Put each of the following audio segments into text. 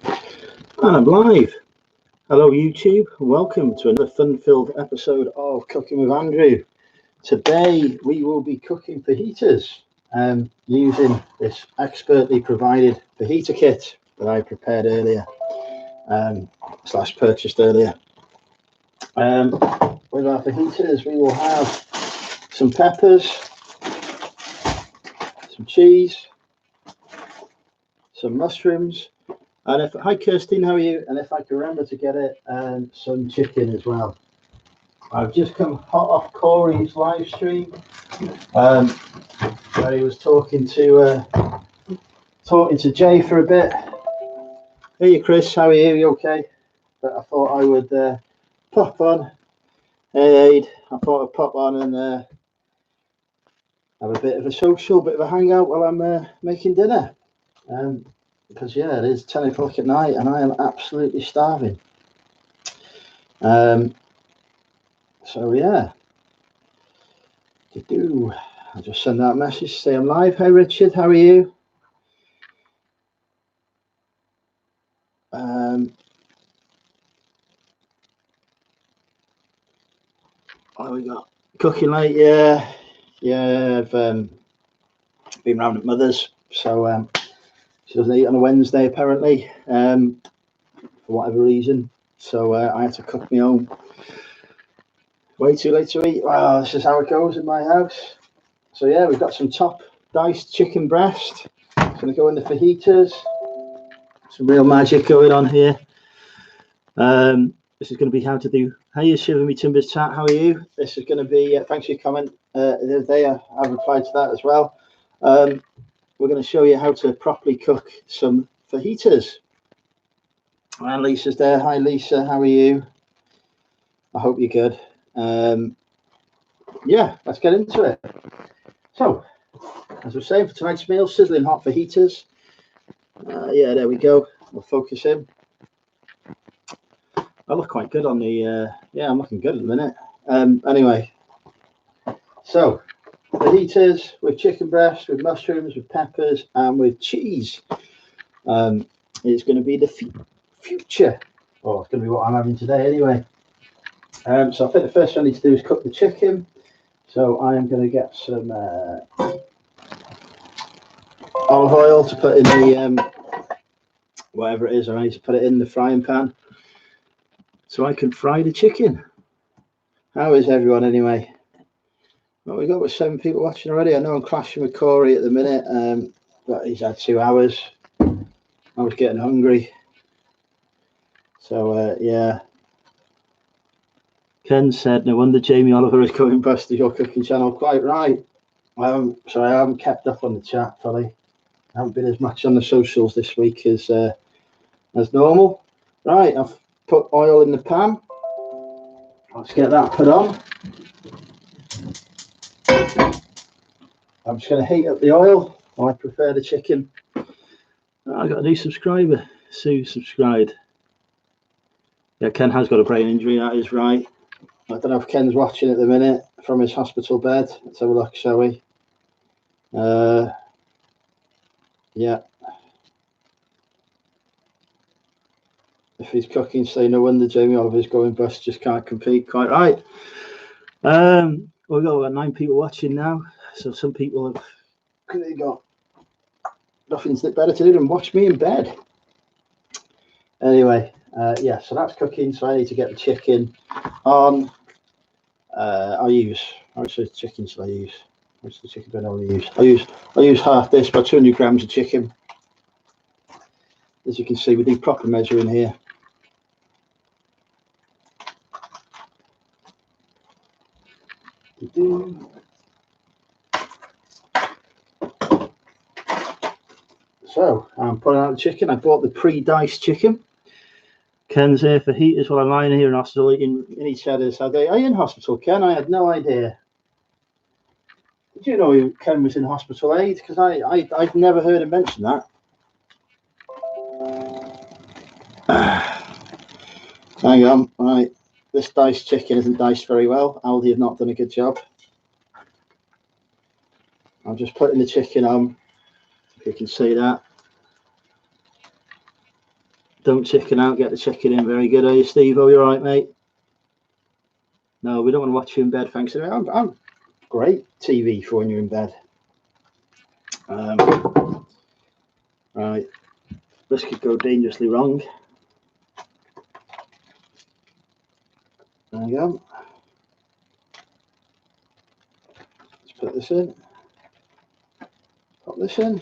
And I'm live. Hello YouTube, welcome to another fun-filled episode of Cooking with Andrew. Today we will be cooking fajitas using this expertly provided fajita kit that I prepared earlier, slash purchased earlier. With our fajitas we will have some peppers, some cheese, some mushrooms, and hi Kirstin, how are you? And if I can remember to get it, some chicken as well. I've just come hot off Corey's live stream, where he was talking to Jay for a bit. Hey Chris, how are you? You okay? But I thought I would pop on. Hey Aid, I thought I'd pop on and have a bit of a social, bit of a hangout while I'm making dinner. Because yeah, it is 10 o'clock at night and I am absolutely starving. So yeah, I'll just send out a message to say I'm live. Hey Richard, how are you? What have we got? Cooking late, yeah. I've been round at mother's, so she doesn't eat on a Wednesday apparently, for whatever reason. So I had to cook my own. Way too late to eat. Well, this is how it goes in my house. So yeah, we've got some top diced chicken breast. It's going to go in the fajitas. Some real magic going on here. This is going to be how to do. Hey, you Shiver Me Timbers chat. How are you? This is going to be. Thanks for your comment the other day. I've replied to that as well. We're going to show you how to properly cook some fajitas. And Lisa's there. Hi Lisa, how are you? I hope you're good. Yeah, let's get into it. So, as we're saying, for tonight's meal, sizzling hot fajitas. Yeah, there we go. We'll focus in. I look quite good on the. Yeah, I'm looking good at the minute. Anyway, so fajitas with chicken breast, with mushrooms, with peppers, and with cheese. It's going to be the future. Oh, it's going to be what I'm having today anyway. So I think the first thing I need to do is cook the chicken. So I am going to get some olive oil to put in the whatever it is. I need to put it in the frying pan so I can fry the chicken. How is everyone anyway? Well, we've got 7 people watching already. I know I'm clashing with Corey at the minute, but he's had 2 hours. I was getting hungry. So yeah. Ken said, no wonder Jamie Oliver is going bust to your cooking channel. Quite right. Sorry, I haven't kept up on the chat fully. I haven't been as much on the socials this week as normal. Right, I've put oil in the pan. Let's get that put on. I'm just going to heat up the oil. I prefer the chicken. I got a new subscriber. Sue subscribed. Yeah, Ken has got a brain injury, that is right. I don't know if Ken's watching at the minute from his hospital bed. Let's have a look, shall we? Yeah. If he's cooking, say no wonder Jamie Oliver's going bust, just can't compete. Quite right. We've got 9 people watching now, so some people have clearly got nothing better to do than watch me in bed. Anyway, yeah, so that's cooking. So I need to get the chicken on. How much chicken shall I use? What's the chicken I want to use? I use half this, about 200 grams of chicken. As you can see, we do proper measuring here. So I'm putting out the chicken. I bought the pre-diced chicken. Ken's here for heaters while I'm lying here in hospital eating mini cheddars. Are you in hospital, Ken? I had no idea. Did you know Ken was in hospital aid? Because I'd never heard him mention that. Hang on, right. This diced chicken isn't diced very well. Aldi have not done a good job. I'm just putting the chicken on, if you can see that. Don't chicken out, get the chicken in. Very good. Are you, Steve? Oh, you're right, mate. No, we don't want to watch you in bed, thanks. I'm great TV for when you're in bed. Right, this could go dangerously wrong. There we go. Let's put this in. Pop this in.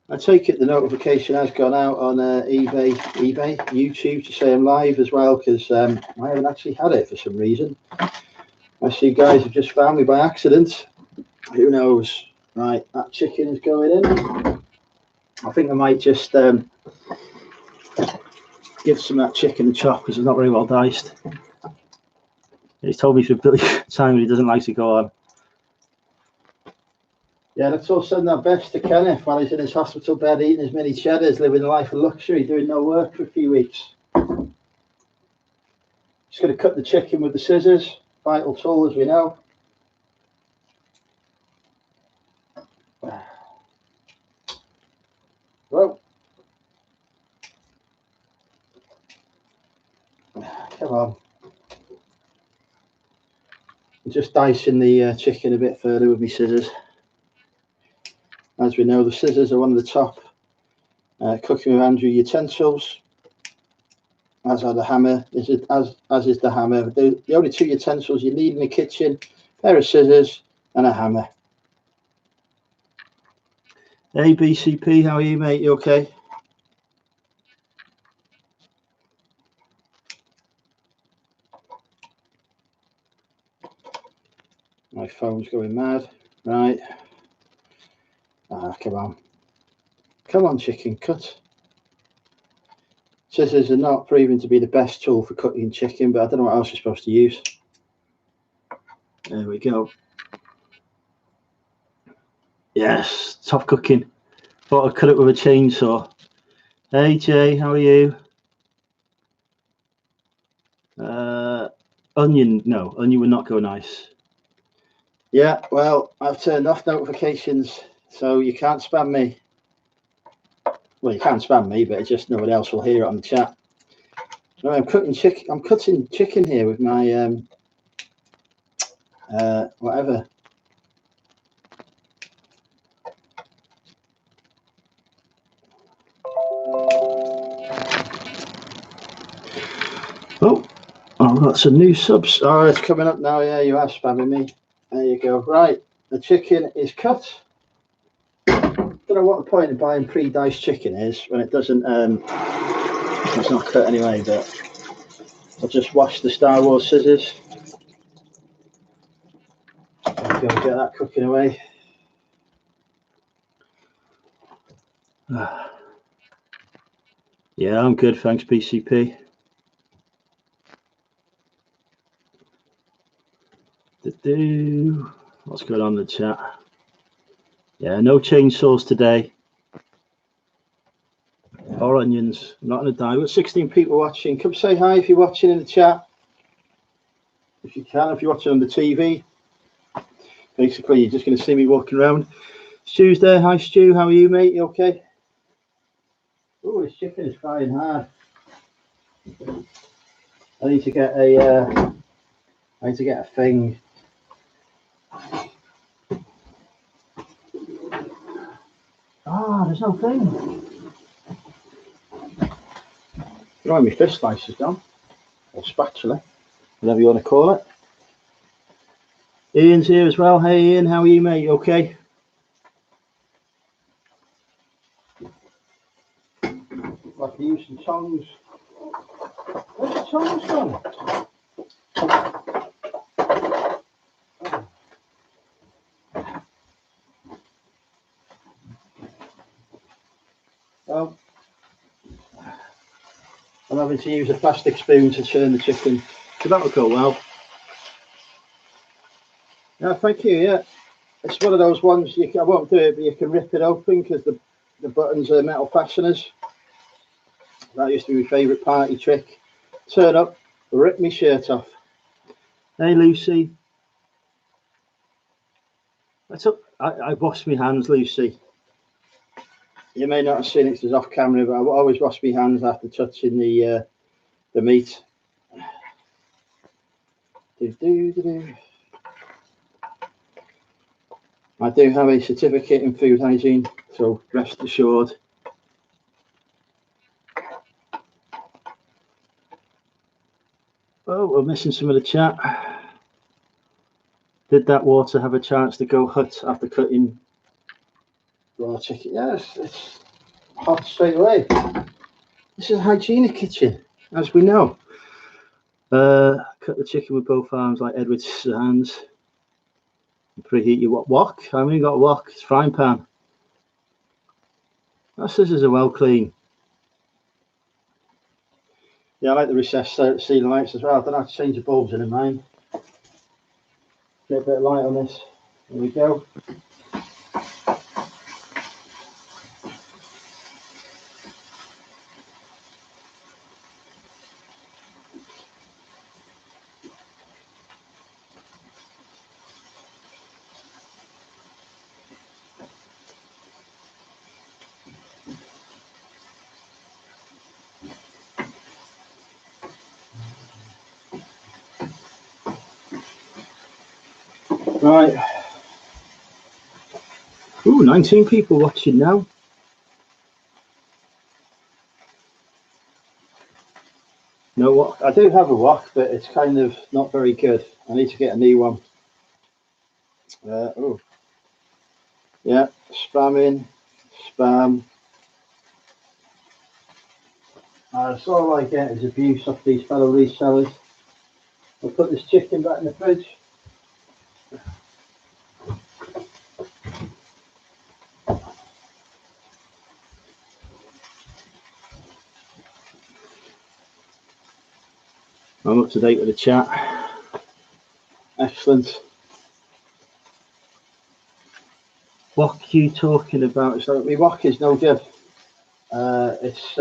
I take it the notification has gone out on eBay, YouTube to say I'm live as well, because I haven't actually had it for some reason. I see you guys have just found me by accident. Who knows? Right, that chicken is going in. I think I might just give some of that chicken a chop because it's not very well diced. He's told me for a time he doesn't like to go on. Yeah, let's all send our best to Kenneth while he's in his hospital bed eating his mini cheddars, living a life of luxury, doing no work for a few weeks. Just going to cut the chicken with the scissors, vital tool as we know. Whoa. Come on. I'm just dicing the chicken a bit further with my scissors. As we know, the scissors are one of the top cooking with Andrew utensils, as are the hammer. As is the hammer. The only two utensils you need in the kitchen: a pair of scissors and a hammer. Hey BCP, how are you, mate? You okay? My phone's going mad. Right. Ah, come on. Come on, chicken, cut. Scissors are not proven to be the best tool for cutting chicken, but I don't know what else you're supposed to use. There we go. Yes, top cooking. Thought I'd cut it with a chainsaw. Hey Jay, how are you? Onion, no, onion would not go nice. Yeah, well, I've turned off notifications, so you can't spam me. Well, you can spam me, but just nobody else will hear it on the chat. No, I'm cutting chicken. I'm cutting chicken here with my whatever. Oh, I've got some new subs. Oh, it's coming up now. Yeah, you are spamming me. There you go. Right, the chicken is cut. Don't know what the point of buying pre-diced chicken is when it doesn't. It's not cut anyway. But I'll just wash the Star Wars scissors. Go get that cooking away. Yeah, I'm good. Thanks, BCP. What's going on in the chat? Yeah, no chainsaws today. Or onions. I'm not going to die. We've got 16 people watching. Come say hi if you're watching in the chat. If you can, if you're watching on the TV. Basically, you're just going to see me walking around. Stu's there. Hi, Stu. How are you, mate? You okay? Oh, this chicken is frying hard. I need to get a. I need to get a thing. Ah, there's no thing. You know, my fish slice is gone. Or spatula, whatever you want to call it. Ian's here as well. Hey, Ian. How are you, mate? You okay? I can use some tongs. Where's the tongs gone? Well, I'm having to use a plastic spoon to turn the chicken, so that will go well. Yeah, thank you. Yeah, it's one of those ones I won't do it, but you can rip it open because the buttons are metal fasteners. That used to be my favourite party trick. Turn up, rip my shirt off. Hey, Lucy. I washed my hands, Lucy. You may not have seen it because it's off camera, but I always wash my hands after touching the meat. I do have a certificate in food hygiene, so rest assured. Oh, we're missing some of the chat. Did that water have a chance to go hot after cutting raw chicken? Yes, it's hot straight away. This is a hygienic kitchen, as we know. Cut the chicken with both arms like Edward's hands. Preheat your wok. I haven't even got a wok. It's frying pan. Our scissors are well clean. Yeah, I like the recessed ceiling lights as well. I don't have to change the bulbs in mine. Get a bit of light on this. There we go. Right. Ooh, 19 people watching now. No wok. I do have a wok, but it's kind of not very good. I need to get a new one. Oh. Yeah, spamming, spam. That's all I get is abuse off these fellow resellers. I'll put this chicken back in the fridge. I'm up to date with the chat. Excellent. What you talking about? So my wok is no good. It's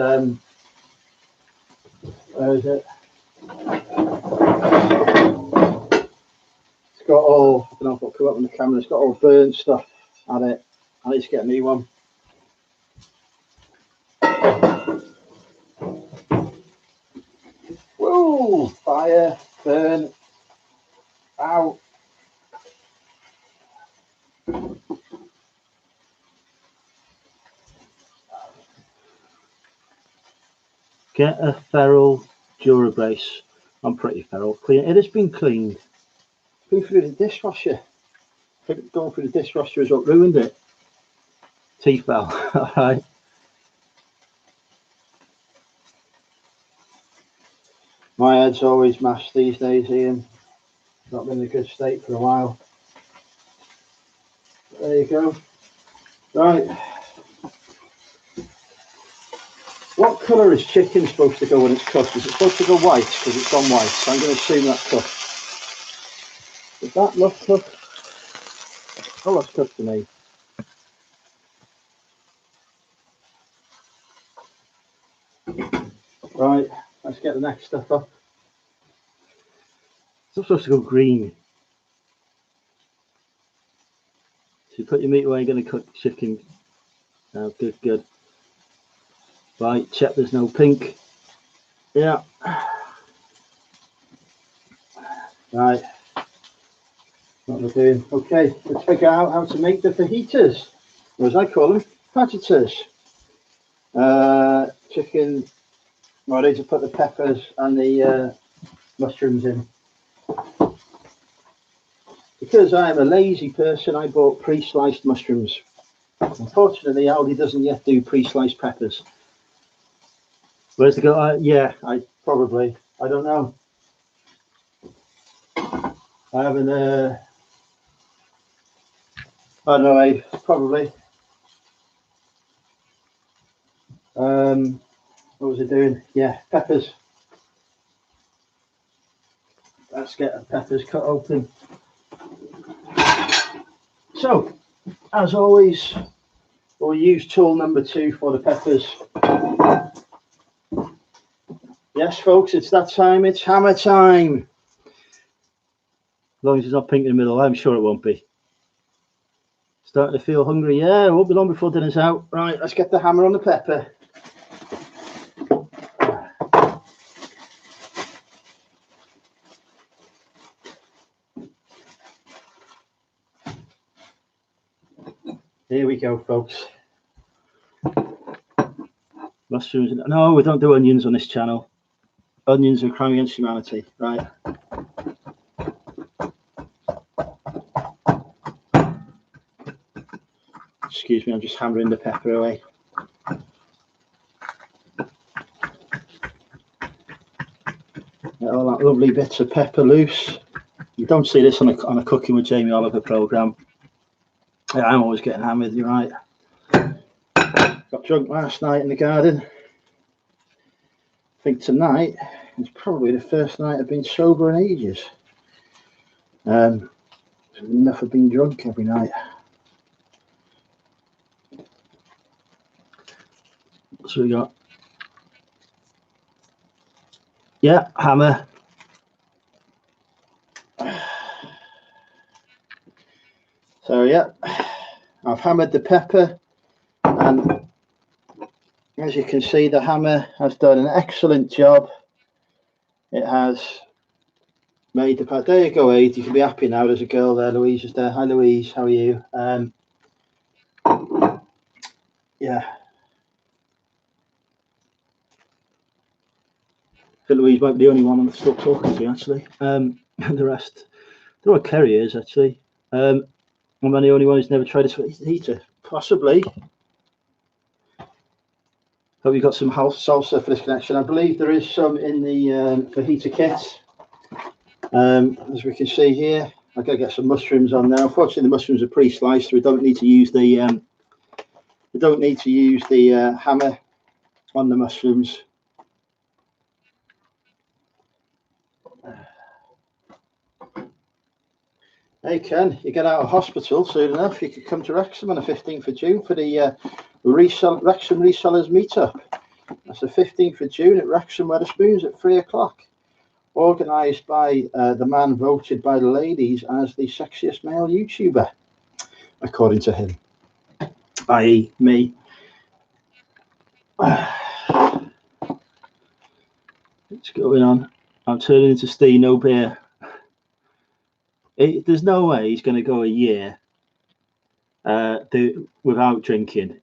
where is it? It's got all, I don't know if it'll come up on the camera, it's got all burnt stuff on it. I need to get a new one. Whoa, fire, burn, ow. Get a feral Durabrace. I'm pretty feral. Clean. It has been cleaned. Been through the dishwasher. I think going through the dishwasher is what ruined it. T-fell. All right. My head's always mashed these days, Ian. Not been in a good state for a while. There you go. Right. What colour is chicken supposed to go when it's cooked? Is it supposed to go white? Because it's on white. So I'm going to assume that's cooked. Does that look cooked? Oh, that's cooked to me. Right. Let's get the next stuff up. It's supposed to go green. So you put your meat away, you're going to cook chicken. Oh, good, good. Right, check there's no pink. Yeah. Right. What we're doing. Okay, let's figure out how to make the fajitas. Or as I call them, fajitas. Chicken. Well, I need to put the peppers and the mushrooms in. Because I am a lazy person, I bought pre-sliced mushrooms. Unfortunately, Aldi doesn't yet do pre-sliced peppers. Where's the go? Yeah, I probably. I don't know. I haven't. I don't know. I probably. What was I doing? Yeah, peppers. Let's get the peppers cut open. So, as always, we'll use tool number 2 for the peppers. Yes, folks, it's that time. It's hammer time. As long as it's not pink in the middle, I'm sure it won't be. Starting to feel hungry. Yeah, it won't be long before dinner's out. Right, let's get the hammer on the pepper. Here we go, folks. Mushrooms. No, we don't do onions on this channel. Onions are a crime against humanity. Right. Excuse me, I'm just hammering the pepper away. Get all that lovely bits of pepper loose. You don't see this on a Cooking with Jamie Oliver programme. Yeah, I'm always getting hammered, you're right. Got drunk last night in the garden. I think tonight is probably the first night I've been sober in ages. I've never been drunk every night. So we got, yeah, hammer. So yeah, I've hammered the pepper, and as you can see, the hammer has done an excellent job. It has made the pepper. There you go, Aid. You can be happy now. There's a girl there. Louise is there. Hi, Louise. How are you? Yeah. So Louise might be the only one I'm still talking to, actually. The rest, I don't know what Kerry is, actually. Am I the only one who's never tried a fajita? Possibly. Hope you got some salsa for this connection. I believe there is some in the fajita kit. As we can see here, I've got to get some mushrooms on there. Unfortunately, the mushrooms are pre-sliced, so we don't need to use the hammer on the mushrooms. Hey Ken, you get out of hospital soon enough. You could come to Wrexham on the 15th of June for the Wrexham Resellers Meetup. That's the 15th of June at Wrexham Wetherspoons at 3 o'clock. Organised by the man voted by the ladies as the sexiest male YouTuber, according to him, i.e. me. What's going on? I'm turning into Steve, no beer. There's no way he's going to go a year without drinking.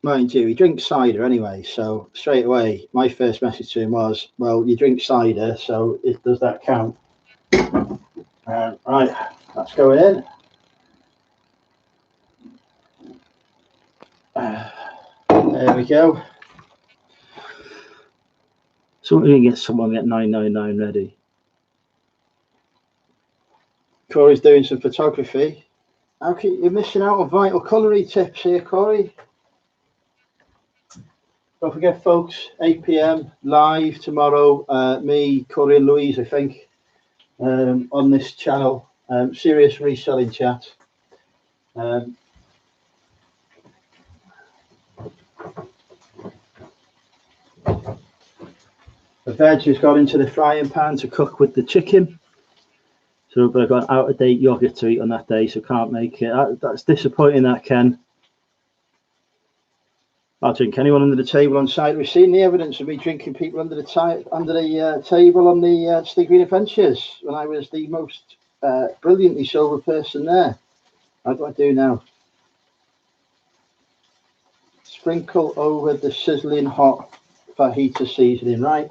Mind you, he drinks cider anyway, so straight away my first message to him was, well, you drink cider, so does that count? Right, that's going in. There we go. So we can get someone at 999 ready. Corey's doing some photography. You're missing out on vital culinary tips here, Corey. Don't forget, folks, 8 PM live tomorrow. Me, Corey, and Louise, I think, on this channel. Serious reselling chat. The veg has gone into the frying pan to cook with the chicken. So I've got out of date yogurt to eat on that day, so can't make it. That's disappointing, that, Ken. I'll drink anyone under the table on site. We've seen the evidence of me drinking people under the table on the Steve Green Adventures when I was the most brilliantly sober person there. How do I do now? Sprinkle over the sizzling hot fajita seasoning. Right,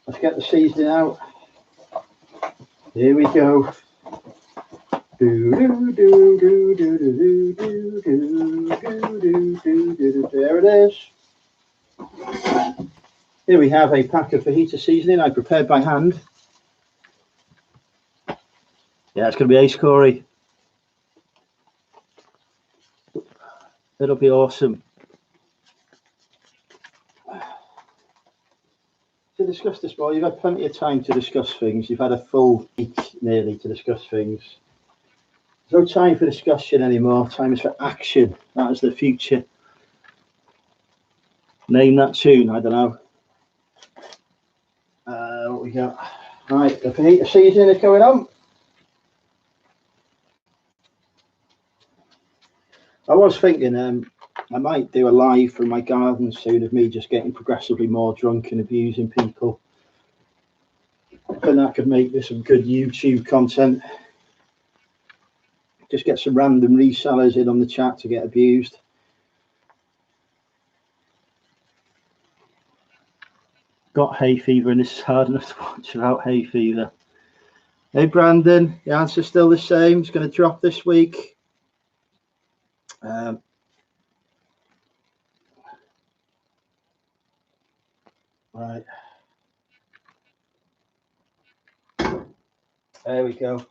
let's get the seasoning out. Here we go. There it is. Here we have a pack of fajita seasoning I prepared by hand. Yeah, it's going to be ace, Corey. It'll be awesome. To discuss this more, you've had plenty of time to discuss things. You've had a full week nearly to discuss things. There's no time for discussion anymore. Time is for action. That is the future. Name that tune. I don't know. What we got? Right, the fajita seasoning is going on. I was thinking I might do a live from my garden soon of me just getting progressively more drunk and abusing people. And that could make this some good YouTube content. Just get some random resellers in on the chat to get abused. Got hay fever and this is hard enough to watch without hay fever. Hey Brandon, the answer's still the same. It's going to drop this week. Right. There we go.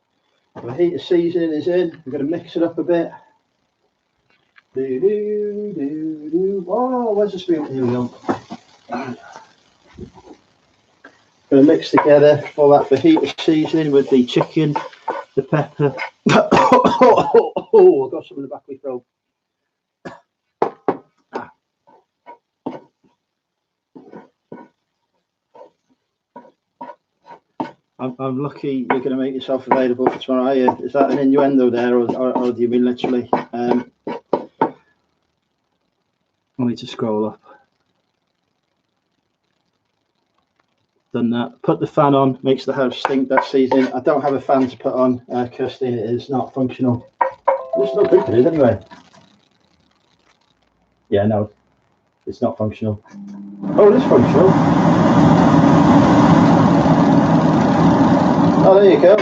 The heater seasoning is in. We're going to mix it up a bit. Oh, where's the spoon? Here we go. Going to mix together all that fajita seasoning with the chicken, the pepper. Oh, I've got some in the back of my throat. I'm lucky you're going to make yourself available for tomorrow, are you? Is that an innuendo there, or do you mean literally? I need to scroll up. Done that. Put the fan on, makes the house stink that season. I don't have a fan to put on, Kirsty. It is not functional. It's not good, it is anyway. Yeah, no, it's not functional. Oh, it is functional. Oh, there you go.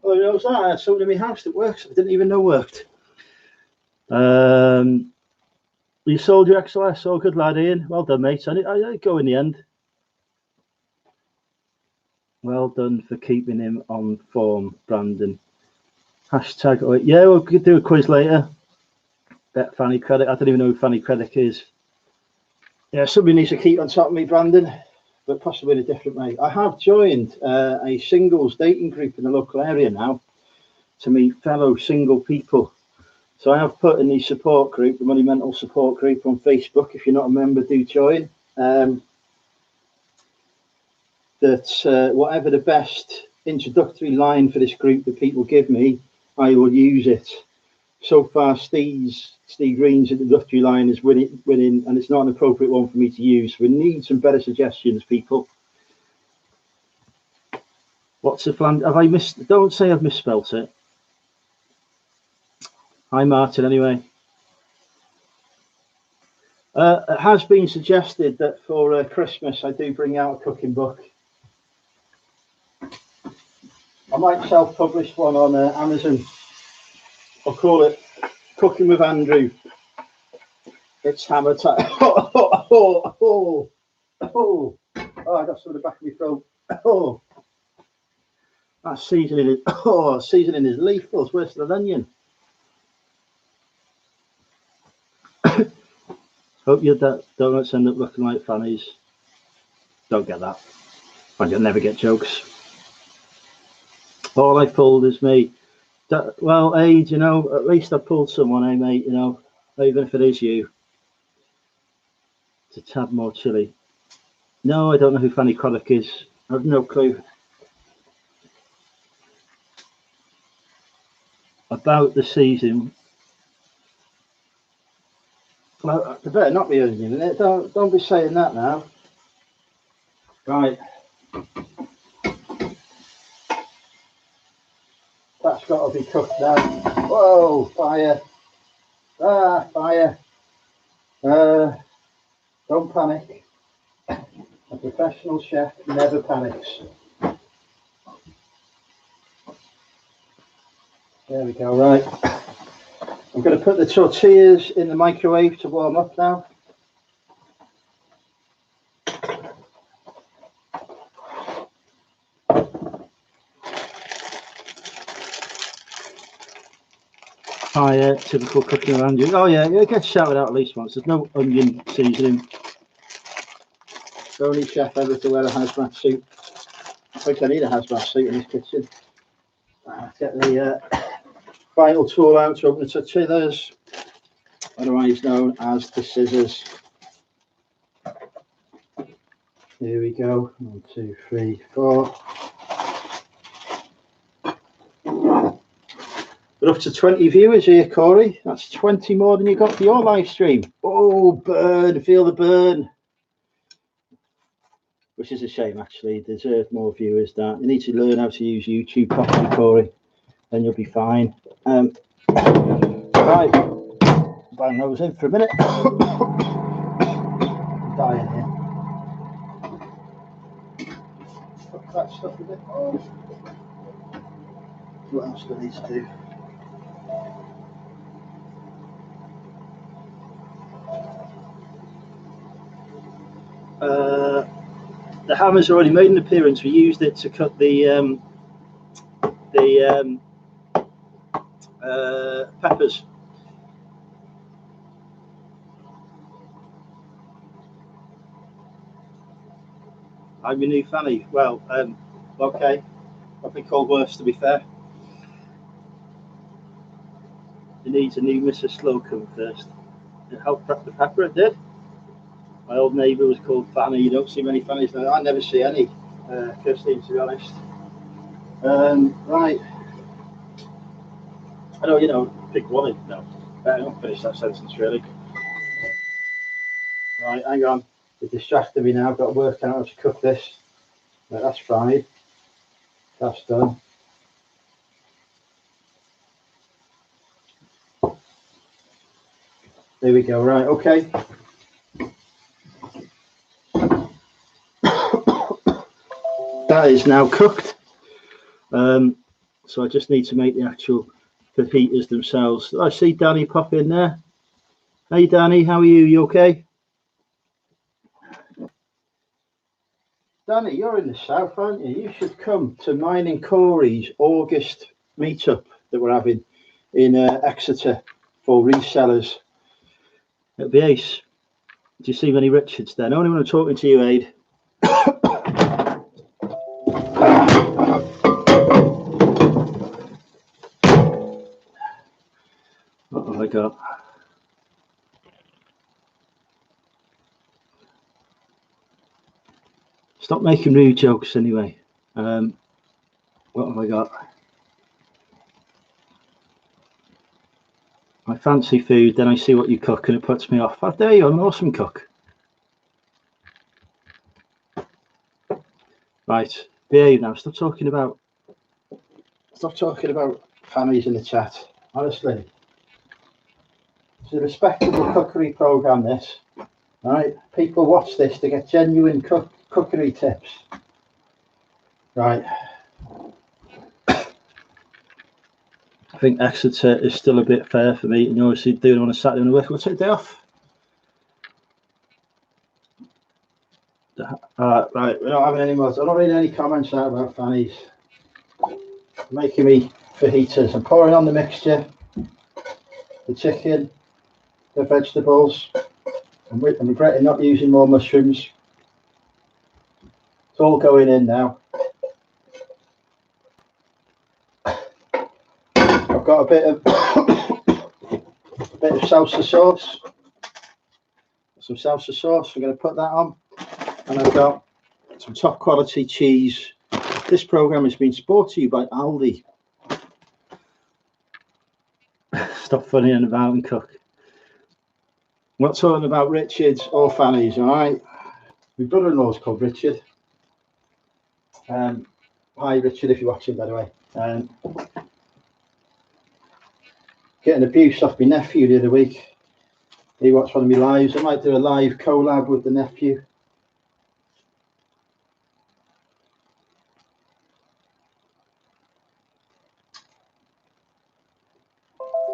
Oh, you know what's that? I had something in my house that works. I didn't even know worked. You sold your XLS. Oh, good lad, Ian. Well done, mate. I go in the end. Well done for keeping him on form, Brandon. Hashtag. Oh, yeah, we'll do a quiz later. Bet Fanny Credit. I don't even know who Fanny Credit is. Yeah, somebody needs to keep on top of me, Brandon, but possibly in a different way. I have joined a singles dating group in the local area now to meet fellow single people. So I have put in the support group, the Money Mental support group on Facebook. If you're not a member, do join. Whatever the best introductory line for this group that people give me, I will use it. So far, Steve Green's introductory line is winning, and it's not an appropriate one for me to use. We need some better suggestions, people. What's the plan? Have I missed? Don't say I've misspelt it. Hi, Martin. Anyway, it has been suggested that for Christmas I do bring out a cooking book. I might self-publish one on Amazon. I'll call it Cooking with Andrew. It's hammer time. Oh, I got some in the back of my throat. Oh, that seasoning is seasoning is lethal. It's worse than an onion. Hope your donuts end up looking like Fanny's. Don't get that. And you'll never get jokes. All I pulled is me. Well, Aid, you know, at least I pulled someone, eh, mate? You know, even if it is you. It's a tad more chilly. No, I don't know who Fanny Craddock is. I have no clue. About the season. Well, there better not be onion in it. Don't be saying that now. Right. That's got to be cooked now. Whoa, fire. Ah, fire. Don't panic. A professional chef never panics. There we go, right. I'm going to put the tortillas in the microwave to warm up now. Fire, typical cooking around you. Oh yeah, it gets shouted out at least once. There's no onion seasoning. Only chef ever to wear a hazmat suit. I think I need a hazmat suit in this kitchen. Get the final tool out to open the tortillas, otherwise known as the scissors. Here we go. 1, 2, 3, 4. We're up to 20 viewers here, Corey. That's 20 more than you got for your live stream. Oh, burn, feel the burn. Which is a shame, actually. You deserve more viewers. That you need to learn how to use YouTube properly, Corey, then you'll be fine. Right, bang those in for a minute. I'm dying here. Fuck that stuff a bit. Oh. What else do I need to do? The hammer's already made an appearance. We used it to cut the peppers. I'm your new fanny. Well, okay. I've been called worse, to be fair. It needs a new Mrs. Slocum first. It helped prep the pepper, it did. My old neighbour was called Fanny. You don't see many Fannies now. I never see any, Christine, to be honest. Right. I know, you know, pick one in. No, I don't finish that sentence, really. Right, hang on. It distracted me now. I've got to work out how to cook this. Right, that's fried. That's done. There we go. Right, okay. That is now cooked. So I just need to make the actual fajitas themselves. I see Danny pop in there. Hey Danny, how are you? You okay? Danny, you're in the south, aren't you? You should come to mine and Corey's August meetup that we're having in Exeter for resellers. It'll be ace. Do you see many Richards then? Only when I'm talking to you, Aid. What have I got? Stop making rude jokes anyway. What have I got? I fancy food, then I see what you cook and it puts me off. How dare you? I'm an awesome cook. Right, behave now. Stop talking about families in the chat. Honestly, it's a respectable cookery program. This, all right? People watch this to get genuine cookery tips. Right. I think Exeter is still a bit fair for me, and obviously doing it on a Saturday and a week. We'll take the day off. Right, we're not having any more. I'm not reading any comments out about fannies. Making me fajitas. I'm pouring on the mixture, the chicken, the vegetables. I'm regretting not using more mushrooms. It's all going in now. I've got a bit of salsa sauce. Some salsa sauce. I'm going to put that on, and I've got some top quality cheese. This program has been brought to you by Aldi. Stop funnying about and cook. I'm not talking about Richards or fannies, all right? My brother-in-law's called Richard. Hi, Richard, if you're watching, by the way. Getting abuse off my nephew the other week. He watched one of my lives. I might do a live collab with the nephew.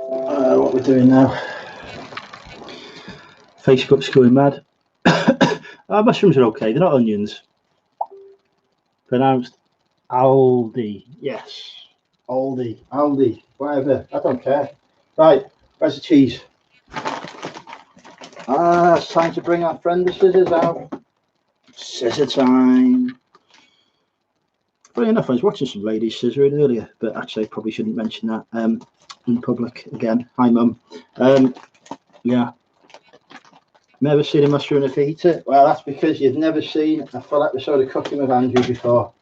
What we're doing now. Facebook's going mad. Mushrooms are okay. They're not onions. Pronounced Aldi. Yes. Aldi. Whatever. I don't care. Right. Where's the cheese? It's time to bring our friend the scissors out. Scissor time. Funny enough, I was watching some ladies scissoring earlier, but actually I probably shouldn't mention that in public again. Hi, Mum. Yeah. Never seen a mushroom and a fajita? Well, that's because you've never seen a full episode of Cooking with Andrew before.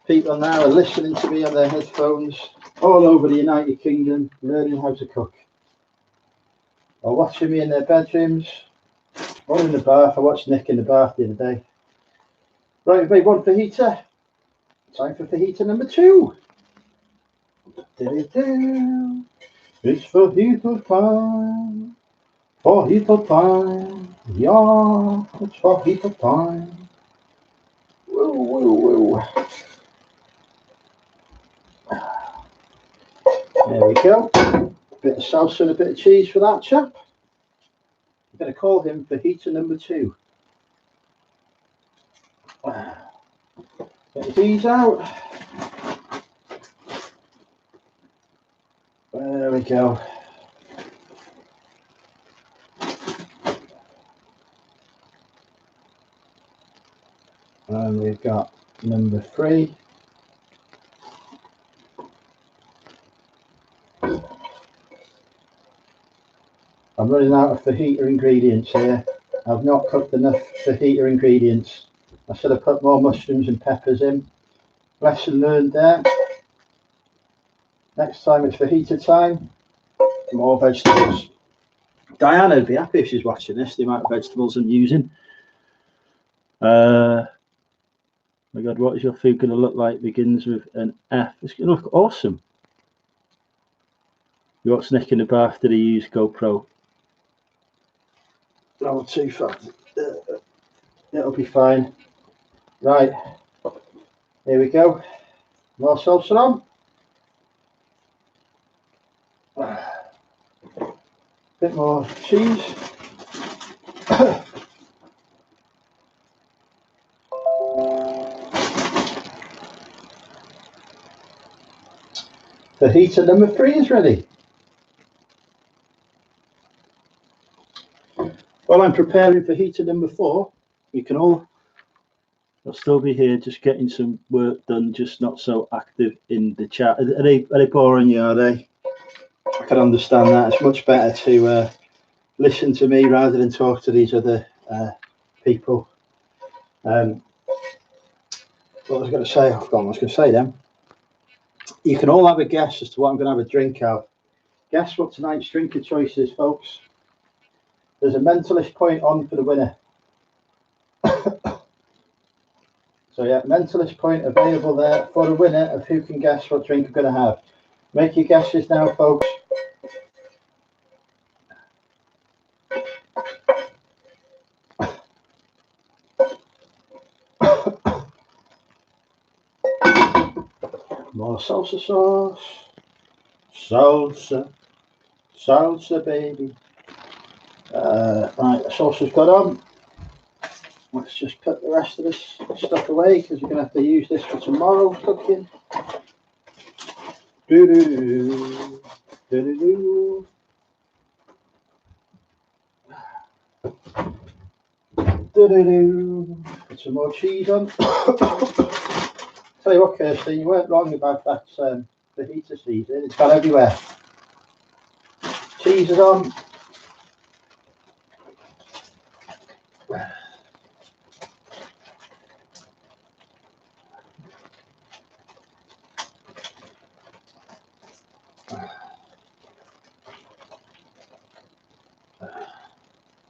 People now are listening to me on their headphones all over the United Kingdom, learning how to cook. Or watching me in their bedrooms, or in the bath. I watched Nick in the bath the other day. Right, everybody, one fajita. Time for fajita number 2. It's fajita time. Fajita time. Yeah, it's fajita time. Woo, woo, woo. There we go. Bit of salsa and a bit of cheese for that chap. I'm going to call him fajita number 2. Get these out. There we go. And we've got number 3. I'm running out of fajita ingredients here. I've not cooked enough fajita ingredients. I should have put more mushrooms and peppers in. Lesson learned there. Next time it's fajita time, more vegetables. Diana would be happy if she's watching this, the amount of vegetables I'm using. My God, what is your food going to look like? Begins with an F. It's going to look awesome. You watch Nick in the bath, did he use GoPro? Oh, too fast. It'll be fine. Right, here we go. More salsa on. Bit more cheese. Fajita number 3 is ready. While I'm preparing fajita number 4, you can all, I'll still be here just getting some work done, just not so active in the chat. Are they boring you, are they? I can understand that. It's much better to listen to me rather than talk to these other people. What I was going to say, I've forgotten what I was going to say then. You can all have a guess as to what I'm going to have a drink out. Guess what tonight's drink of choice is, folks. There's a mentalist point on for the winner. So yeah, mentalist point available there for the winner of who can guess what drink I'm going to have. Make your guesses now, folks. More salsa sauce. Salsa baby. Right, the sauce has got on. Let's just put the rest of this stuff away because we're going to have to use this for tomorrow's cooking. Doo-doo-doo. Doo-doo-doo. Doo-doo-doo. Put some more cheese on. Tell you what, Kirsty, you weren't wrong about that fajita season. It's gone everywhere. Cheese is on.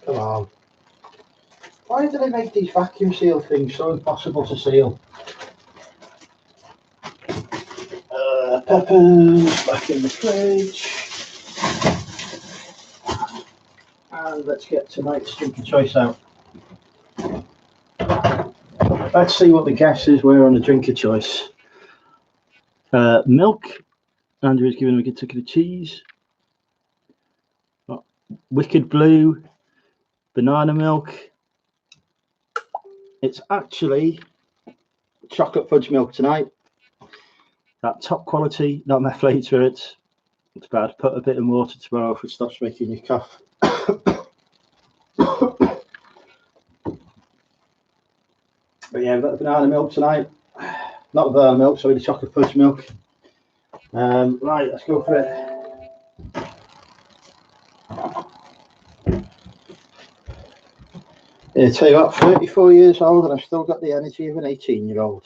Come on. Why do they make these vacuum seal things so impossible to seal? Peppers back in the fridge. And let's get tonight's drink of choice out. Let's see what the guesses were on the drink of choice. Milk. Andrew's giving him a good ticket of cheese. Wicked Blue. Banana milk. It's actually chocolate fudge milk tonight. That top quality, not methylated spirits. It's bad. Put a bit in water tomorrow if it stops making you cough. But yeah, we've got the banana milk tonight. Not the banana milk, sorry, the chocolate fudge milk. Right, let's go for it. Yeah, tell you what, 34 years old and I've still got the energy of an 18-year-old.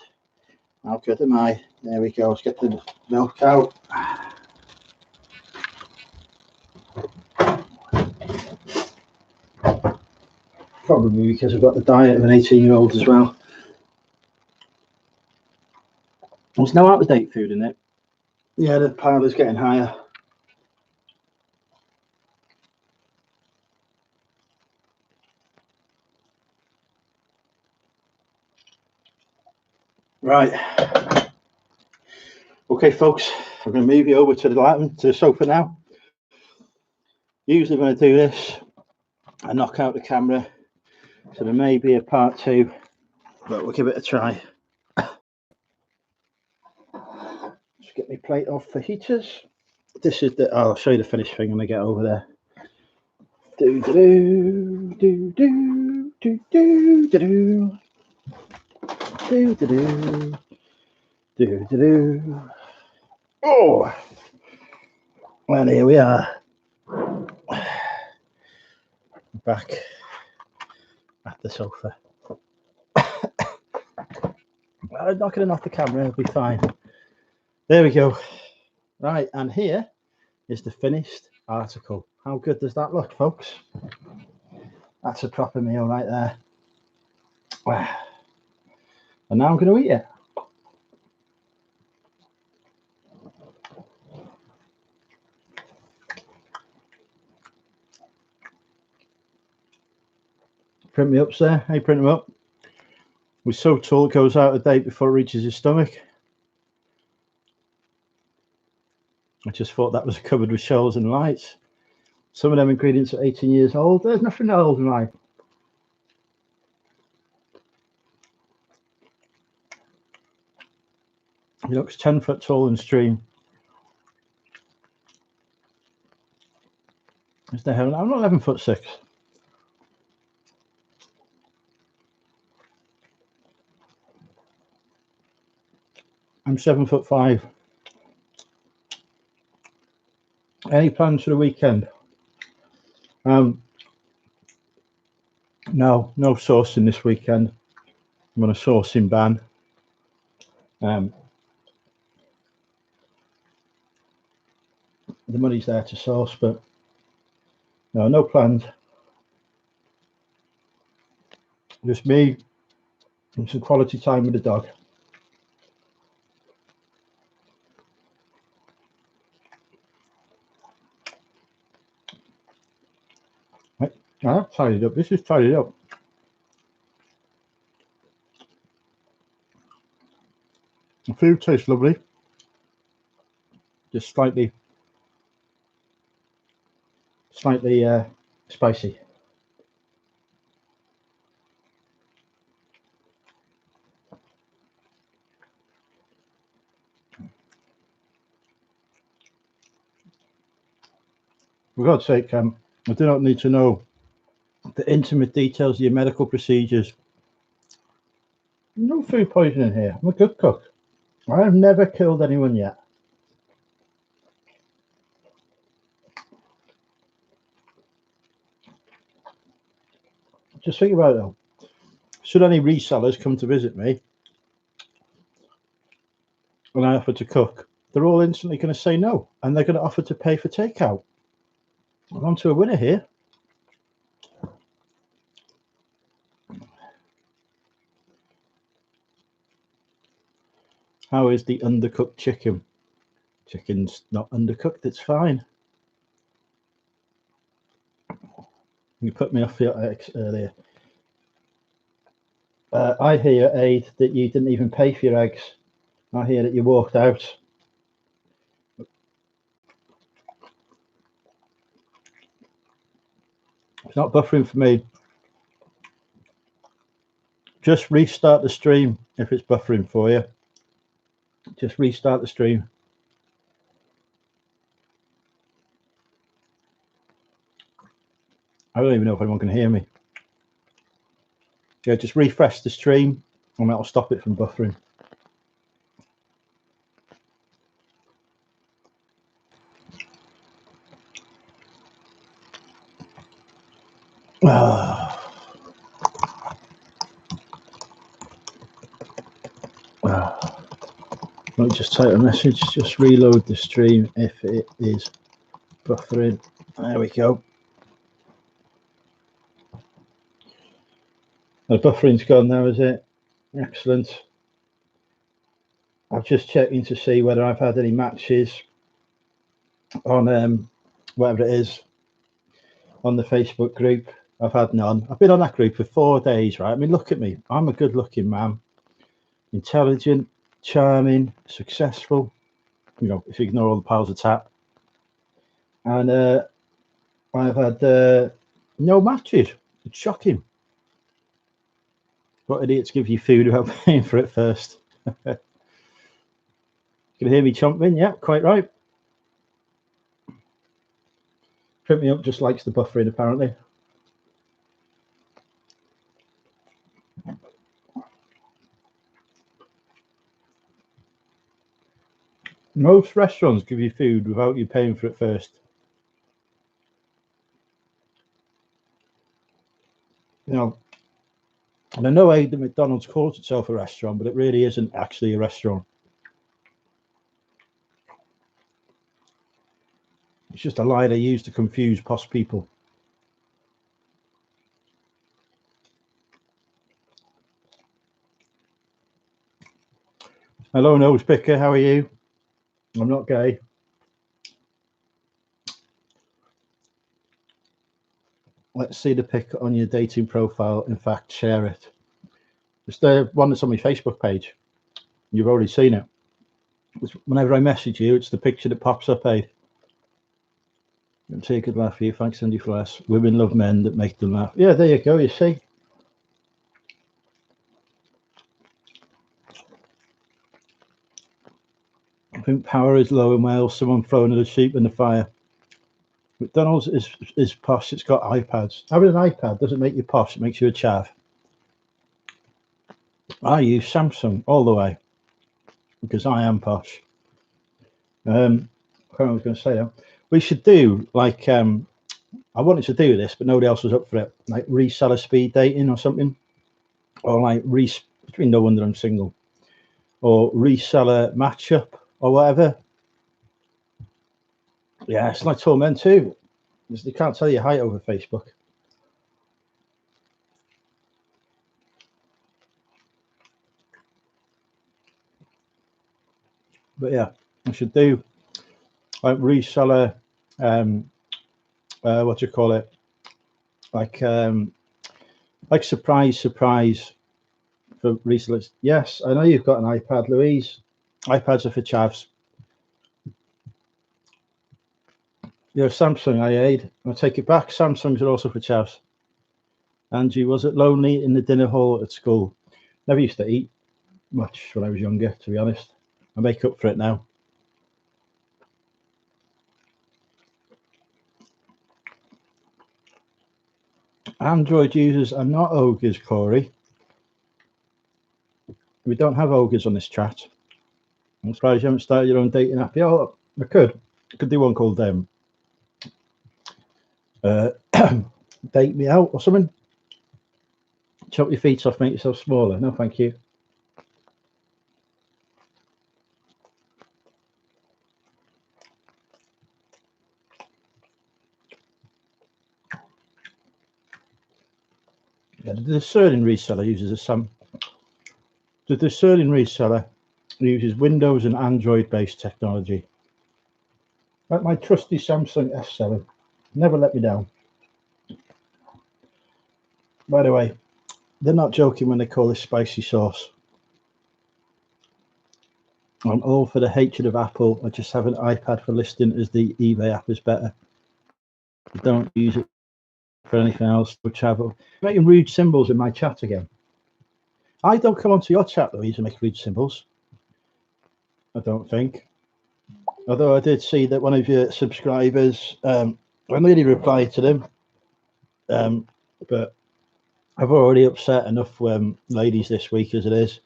How good am I? There we go. Let's get the milk out. Probably because I've got the diet of an 18-year-old as well. There's no out-of-date food in it. Yeah, the pile is getting higher. Right. Okay, folks, I'm going to move you over to the sofa now. Usually when I do this, I knock out the camera, so there may be a part 2, but we'll give it a try. Just get my plate off fajitas. This is the. I'll show you the finished thing when I get over there. Do do do do do do do do do do do do. Oh, and here we are, back at the sofa. I'm not going to knock the camera, it'll be fine. There we go. Right, and here is the finished article. How good does that look, folks? That's a proper meal right there. And now I'm going to eat it. Print me up, sir. Hey, print them up. We're so tall it goes out of date before it reaches his stomach. I just thought that was covered with shells and lights. Some of them ingredients are 18 years old. There's nothing old in life. He looks 10 foot tall in stream. Is the hell? I'm not 11'6". I'm 7'5". Any plans for the weekend? No sourcing this weekend. I'm on a sourcing ban. The money's there to source, but no plans. Just me and some quality time with the dog. Right, I've tidied up. This is tidied up. The food tastes lovely. Just slightly spicy. For God's sake, I do not need to know the intimate details of your medical procedures. No food poisoning here. I'm a good cook. I've never killed anyone yet. Just think about it though. Should any resellers come to visit me and I offer to cook, they're all instantly going to say no, and they're going to offer to pay for takeout. I'm on to a winner here. How is the undercooked chicken? Chicken's not undercooked, it's fine. You put me off your eggs earlier. I hear, Aid, that you didn't even pay for your eggs. I hear that you walked out. It's not buffering for me. Just restart the stream if it's buffering for you. Just restart the stream. I don't even know if anyone can hear me. Yeah, just refresh the stream and that'll stop it from buffering. just type a message, just reload the stream if it is buffering. There we go. The buffering's gone now, is it? Excellent. I've just checking to see whether I've had any matches on whatever it is on the Facebook group. I've had none. I've been on that group for 4 days, right? I mean, look at me. I'm a good looking man, intelligent, charming, successful, you know, if you ignore all the piles of tap. And I've had no matches. It's shocking. What idiots give you food without paying for it first? You can hear me chomping? Yeah, quite right. Print me up just likes the buffering, apparently. Most restaurants give you food without you paying for it first. You know, and I know that McDonald's calls itself a restaurant, but it really isn't actually a restaurant. It's just a lie they use to confuse posh people. Hello, nose picker. How are you? I'm not gay. Let's see the pic on your dating profile. In fact, share it. It's the one that's on my Facebook page. You've already seen it. Whenever I message you, it's the picture that pops up, eh? Take a good laugh for you. Thanks, Andy Flash. Women love men that make them laugh. Yeah, there you go. You see. I think power is low in Wales. Someone throwing a sheep in the fire. McDonald's is posh. It's got iPads. Having an iPad doesn't make you posh. It makes you a chav. I use Samsung all the way because I am posh. I don't know what I was going to say now. We should do like I wanted to do this, but nobody else was up for it. Like reseller speed dating or something, or like no wonder I'm single, or reseller matchup or whatever. Yeah, it's like torment too. They can't tell your height over Facebook. But yeah, I should do like reseller, what do you call it? Like surprise for resellers. Yes, I know you've got an iPad, Louise. iPads are for chavs. You're Samsung, I aid. I'll take it back. Samsungs are also for chavs. Angie, was it lonely in the dinner hall at school? Never used to eat much when I was younger, to be honest. I make up for it now. Android users are not ogres, Corey. We don't have ogres on this chat. I'm surprised you haven't started your own dating app. Yeah, I could do one called Date Me Out or something. Chop your feet off, make yourself smaller. No, thank you. Yeah, the discerning reseller uses The discerning reseller uses Windows and Android-based technology. Like my trusty Samsung S7, never let me down. By the way, they're not joking when they call this spicy sauce. I'm all for the hatred of Apple. I just have an iPad for listing as the eBay app is better. I don't use it for anything else. For travel, making rude symbols in my chat again. I don't come onto your chat, Louise, and make rude symbols. I don't think. Although I did see that one of your subscribers, I nearly replied to them, but I've already upset enough ladies this week as it is.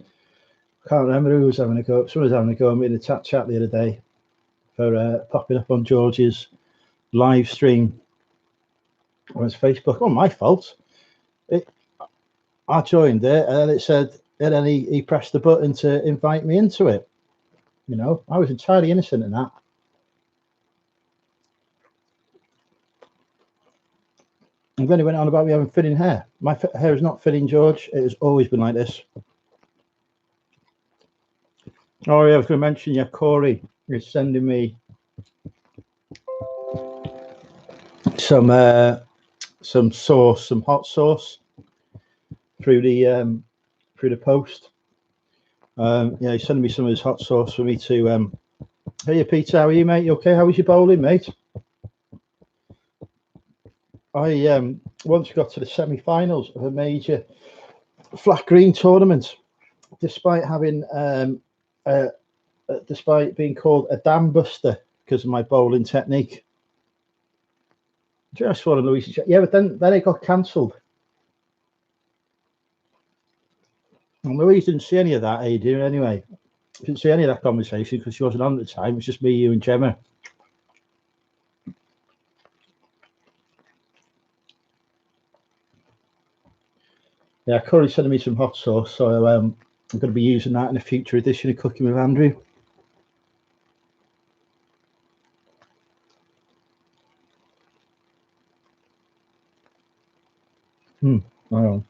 Can't remember who was having a go. Someone was having a go at me in the chat the other day for popping up on George's live stream on his Facebook. Oh, my fault. I joined it and then it said, and then he pressed the button to invite me into it. You know, I was entirely innocent in that. And then he went on about me having thinning hair. My hair is not thinning, George. It has always been like this. Oh yeah, I was going to mention, yeah, Corey is sending me some sauce, some hot sauce through the post. Yeah, he's sending me some of his hot sauce for me to. Hey, Peter, how are you, mate? You okay? How was your bowling, mate? I once got to the semi-finals of a major flat green tournament, despite having despite being called a dam buster because of my bowling technique. Just for Louise, yeah, but then it got cancelled. And Louise didn't see any of that, Adrian, anyway. Didn't see any of that conversation because she wasn't on at the time. It was just me, you, and Gemma. Yeah, Corey's sending me some hot sauce, so I'm going to be using that in a future edition of Cooking with Andrew. Wow.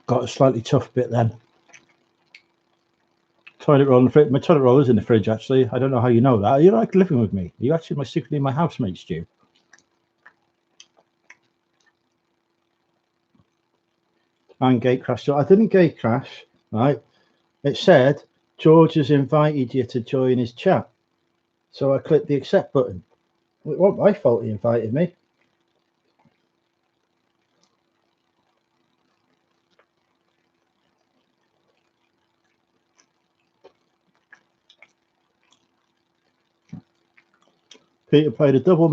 Got a slightly tough bit then. Toilet roll in the fridge. My toilet roll is in the fridge, actually. I don't know how you know that. Are you like living with me? Are you actually secretly my housemate, Stu? And gate crash. I didn't gate crash, right? It said George has invited you to join his chat. So I clicked the accept button. It wasn't my fault he invited me. Peter played a doubles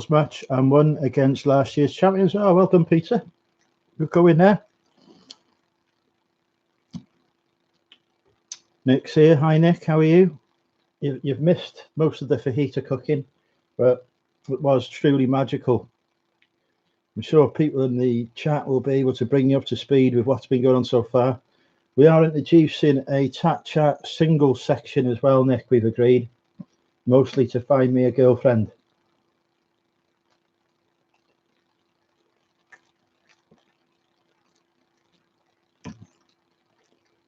match, and won against last year's champions. Oh, well done, Peter. We'll go in there. Nick's here. Hi, Nick. How are you? You've missed most of the fajita cooking, but it was truly magical. I'm sure people in the chat will be able to bring you up to speed with what's been going on so far. We are introducing a Tat Chat single section as well, Nick, we've agreed, mostly to find me a girlfriend.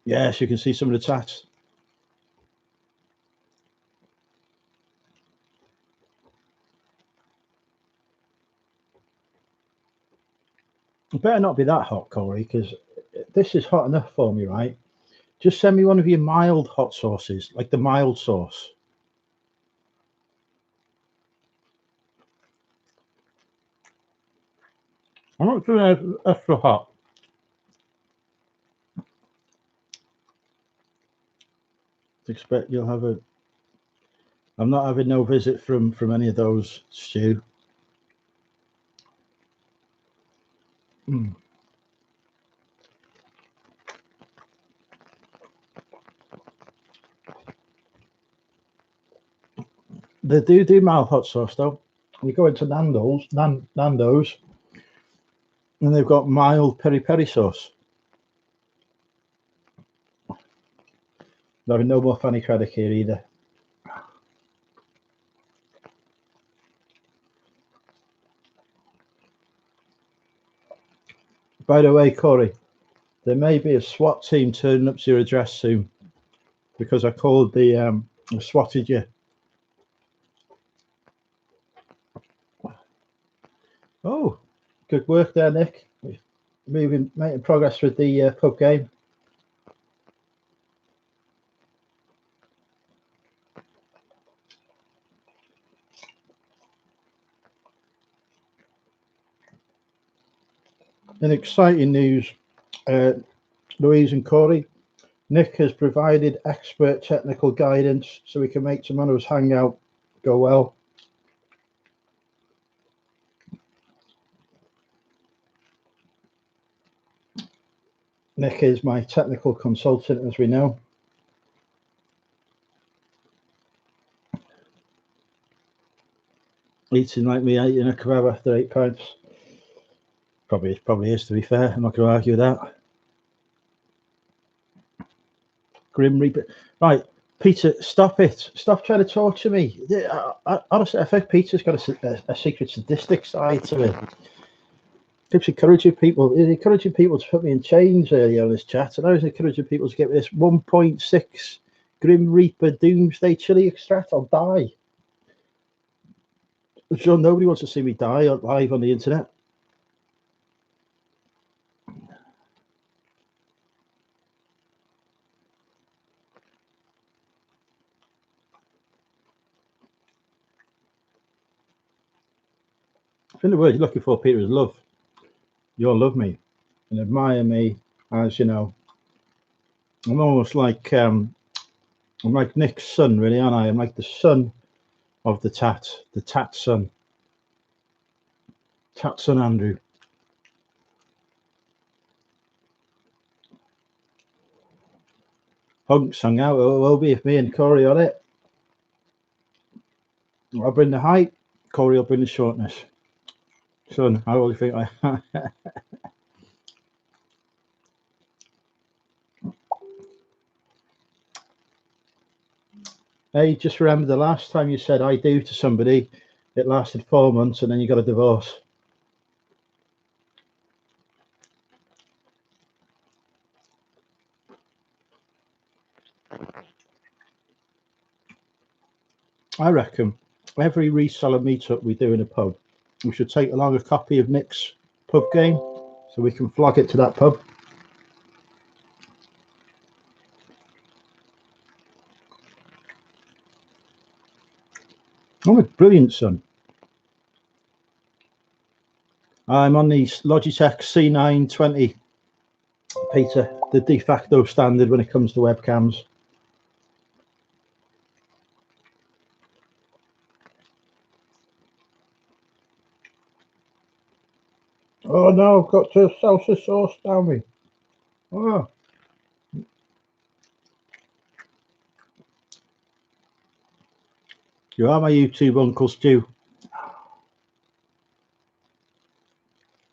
Yes, you can see some of the tats. It better not be that hot, Corey, because this is hot enough for me, right? Just send me one of your mild hot sauces, like the mild sauce. I'm not doing it extra hot. Expect you'll have a. I'm not having no visit from any of those, Stu. Mm. They do mild hot sauce though. You go into Nando's, and they've got mild peri peri sauce. Having no more Fanny Craddock here either. By the way, Corey, there may be a SWAT team turning up to your address soon because I called I swatted you. Oh, good work there, Nick. Making progress with the pub game. In exciting news, Louise and Corey, Nick has provided expert technical guidance so we can make tomorrow's hangout go well. Nick is my technical consultant, as we know. Eating like me, eating a kebab after 8 pints. Probably is, to be fair. I'm not going to argue with that. Grim Reaper. Right, Peter, stop it. Stop trying to torture me. Honestly, I think Peter's got a secret sadistic side to it. Keeps encouraging people to put me in chains earlier on this chat, and I was encouraging people to get me this 1.6 Grim Reaper Doomsday Chili extract. I'll die. I'm sure nobody wants to see me die live on the internet. I think the word you're looking for, Peter, is love. You'll love me and admire me, as you know. I'm almost like I'm like Nick's son, really, aren't I? I'm like the son of the tat son Andrew. Hunks hung out. It will be if me and Corey on it. I'll bring the height. Corey will bring the shortness. Son, how do you think I? Hey, just remember the last time you said I do to somebody, it lasted 4 months and then you got a divorce. I reckon every reseller meetup we do in a pub, we should take along a copy of Nick's pub game so we can flog it to that pub. Oh, brilliant, son. I'm on the Logitech C920, Peter, the de facto standard when it comes to webcams. Oh no, I've got salsa sauce down me. Oh. You are my YouTube Uncle Stu.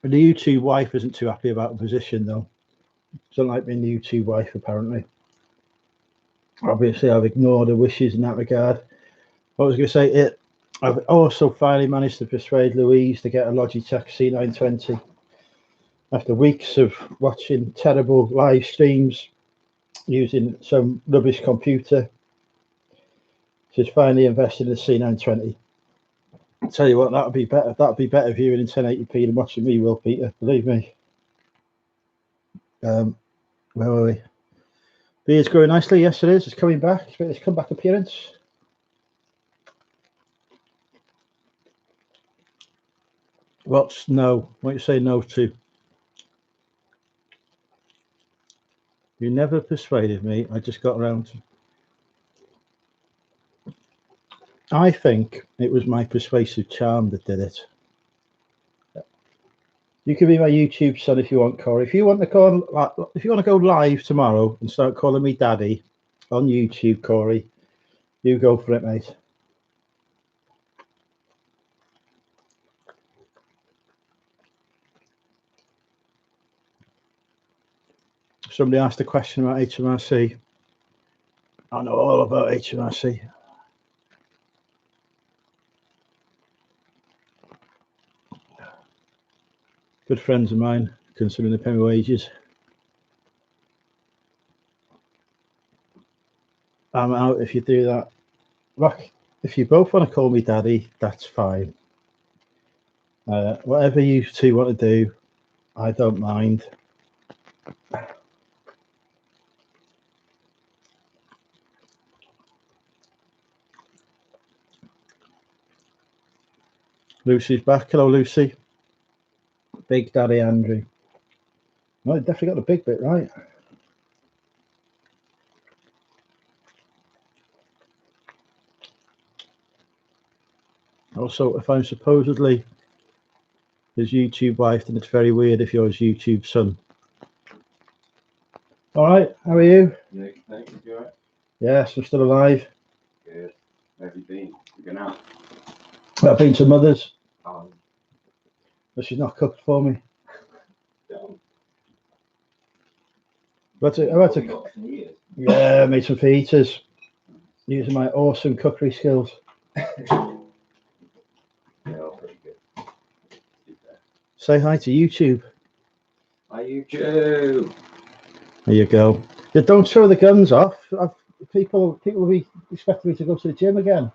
And the YouTube wife isn't too happy about the position, though. Doesn't like being the YouTube wife, apparently. Obviously, I've ignored her wishes in that regard. I was going to say, I've also finally managed to persuade Louise to get a Logitech C920. After weeks of watching terrible live streams using some rubbish computer, she's finally invested in a C920. I'll tell you what, that'd be better. That'd be better viewing in 1080p than watching me, Will, Peter. Believe me. Where were we? Beard's growing nicely. Yes, it is. It's coming back. It's its comeback appearance. What's no? What you say no to? You never persuaded me. I just got around to. I think it was my persuasive charm that did it. You can be my YouTube son if you want, Corey. If you want to go live tomorrow and start calling me Daddy on YouTube, Corey, you go for it, mate. Somebody asked a question about HMRC. I know all about HMRC. Good friends of mine, considering they pay me wages. I'm out if you do that. Look, if you both want to call me Daddy, that's fine. Whatever you two want to do, I don't mind. Lucy's back. Hello, Lucy. Big Daddy Andrew. Well, definitely got the big bit right. Also, if I'm supposedly his YouTube wife, then it's very weird if you're his YouTube son. All right, how are you? Nick, thank you. You all right? Yes, I'm still alive. Good. Where have you been? You been out? I've been to Mother's, Oh, but she's not cooked for me. Yeah, I made some fajitas using my awesome cookery skills. Say hi to YouTube. Hi, YouTube. There you go. Yeah, don't show the guns off. People will be expecting me to go to the gym again.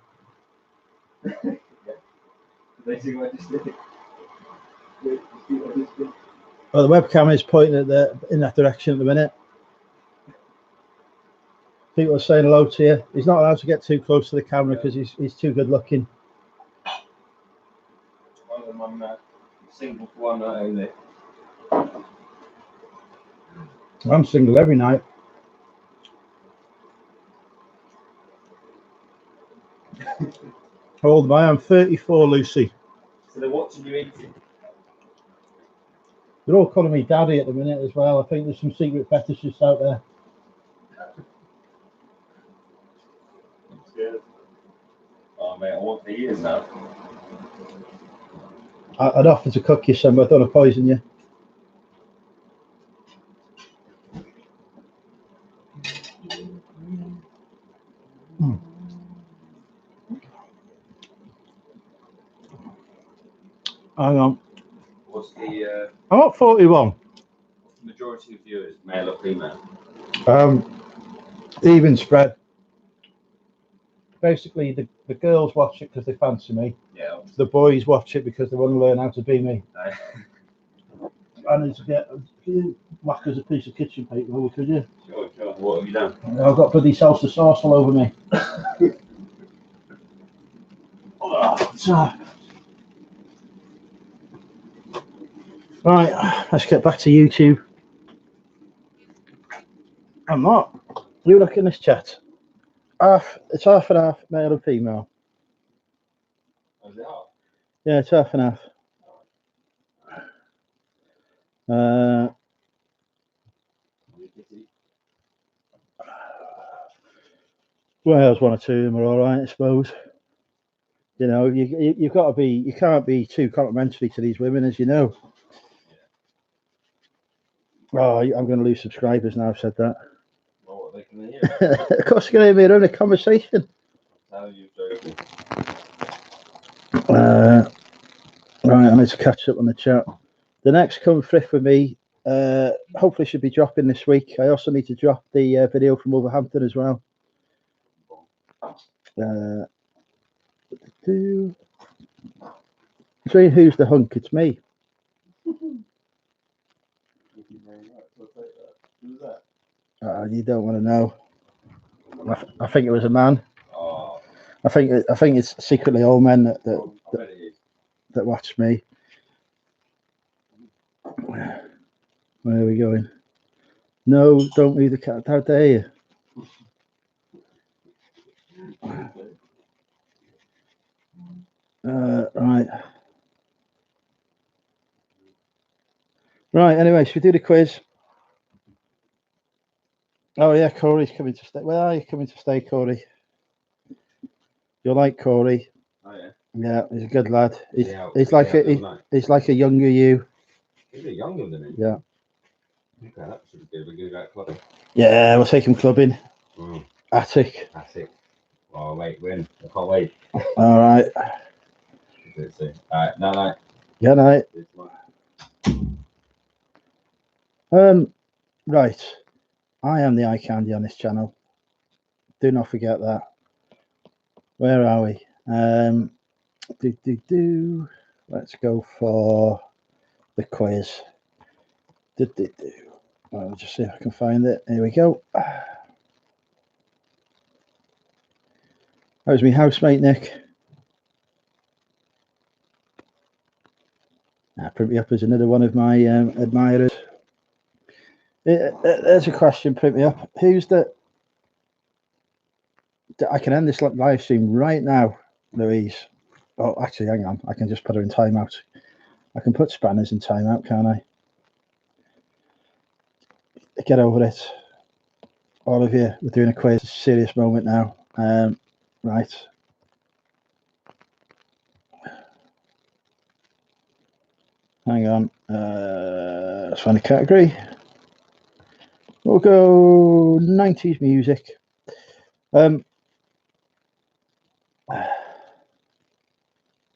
Well, the webcam is pointing in that direction at the minute. People are saying hello to you. He's not allowed to get too close to the camera because he's too good looking. Single for one night only. I'm single every night. How old am I? I'm 34, Lucy. So they're watching you eating. They're all calling me daddy at the minute as well. I think there's some secret fetishists out there. Oh mate, I want for years now. I'd offer to cook you some, but I don't want to poison you. Hang on. What's the I'm at 41. majority of viewers, male or female? Even spread. Basically, the girls watch it because they fancy me. Yeah. The boys watch it because they want to learn how to be me. I need to get whack us a piece of kitchen paper over, could you? Sure. What have you done? I've got bloody salsa sauce all over me. Right, let's get back to YouTube. I'm not. You look in this chat. It's half and half, male and female. Oh, is it half? Yeah, it's half and half. Well, there's one or two of them are all right, I suppose. You know, you've got to be. You can't be too complimentary to these women, as you know. Oh, I'm going to lose subscribers now. I've said that. Well, what, they can hear? Of course, you're going to hear me around a conversation. How are you joking? Right, I need to catch up on the chat. The next come thrift for me, hopefully should be dropping this week. I also need to drop the video from Wolverhampton as well. So who's the hunk? It's me. You don't want to know. I think it was a man. Oh. I think it's secretly all men that watch me. Where are we going? No, don't move the cat. How dare you? Right. Right, anyway, should we do the quiz? Oh, yeah, Corey's coming to stay. Where are you coming to stay, Corey? You'll like Corey. Oh, yeah? Yeah, he's a good lad. He's He's like a younger you. Is he younger than me? Yeah. Okay, that should be good at clubbing. Yeah, we'll take him clubbing. Attic. Oh, wait, win. I can't wait. All right. Alright, night. Yeah, night. Right. I am the eye candy on this channel. Do not forget that. Where are we? Let's go for the quiz. I'll just see if I can find it. Here we go. How's my housemate, Nick? Print me up as another one of my admirers. There's a question. Print me up. Who's the? I can end this live stream right now, Louise. Oh, actually, hang on. I can just put her in timeout. I can put spanners in timeout, can't I? Get over it. All of you, we're doing a quiz. It's a serious moment now. Right. Hang on. Let's find a category. We'll go 90s music.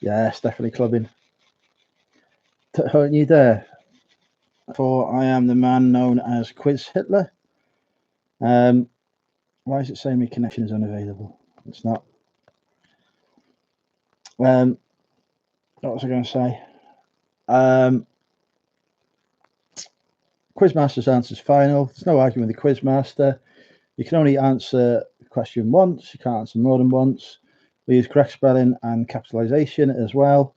Yes, definitely clubbing. Aren't you there? For I am the man known as Quiz Hitler. Why is it saying my connection is unavailable? It's not. What was I going to say? Quizmaster's answer's final. There's no argument with the Quizmaster. You can only answer the question once. You can't answer more than once. We use correct spelling and capitalization as well.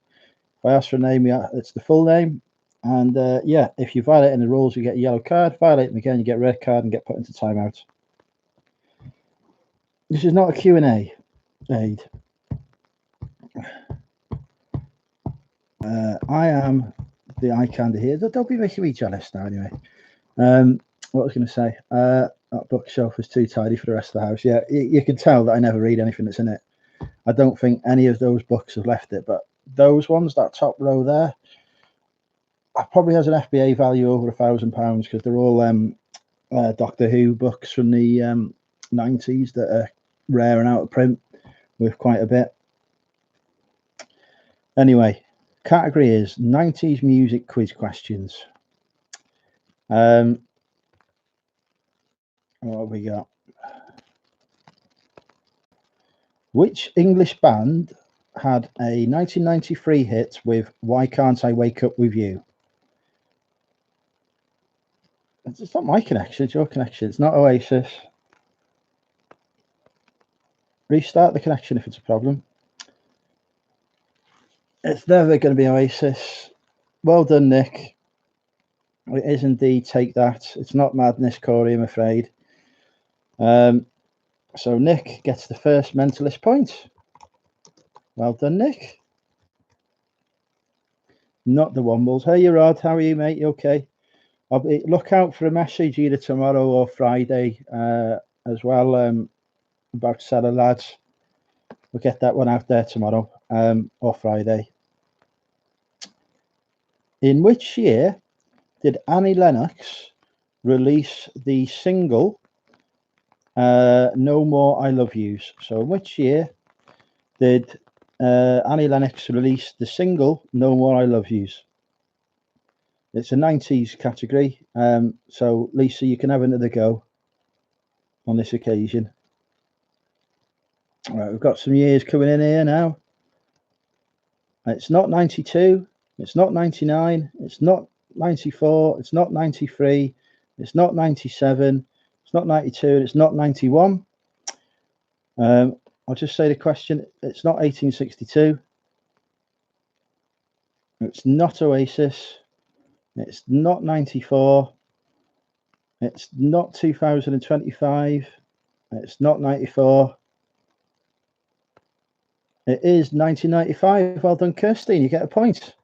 If I ask for a name, it's the full name. And yeah, if you violate any rules, you get a yellow card. Violate them again, you get a red card and get put into timeout. This is not a Q&A aid. I am the eye candy here. Don't be making me jealous now, anyway. What was I going to say? That bookshelf is too tidy for the rest of the house. Yeah, you can tell that I never read anything that's in it. I don't think any of those books have left it, but those ones, that top row there, probably has an FBA value over £1,000 because they're all Doctor Who books from the 90s that are rare and out of print with quite a bit. Anyway, category is 90s music quiz questions. What have we got? Which English band had a 1993 hit with Why Can't I Wake Up With You? It's not my connection, it's your connection. It's not Oasis. Restart the connection if it's a problem. It's never going to be Oasis. Well done, Nick. It is indeed Take That. It's not Madness, Corey, I'm afraid. So Nick gets the first mentalist point. Well done, Nick. Not the Wombles. Hey, you Rod. How are you, mate? You okay? Look out for a message either tomorrow or Friday as well about Cellar Lads. We'll get that one out there tomorrow or Friday. In which year did Annie Lennox release the single No More I Love Yous? So in which year did Annie Lennox release the single No More I Love Yous? It's a 90s category. So Lisa, you can have another go on this occasion. All right, we've got some years coming in here now. It's not 92. It's not 99. It's not 94. It's not 93. It's not 97. It's not 92. And it's not 91. I'll just say the question. It's not 1862. It's not Oasis. It's not 94. It's not 2025. It's not 94. It is 1995. Well done, Kirstine. You get a point.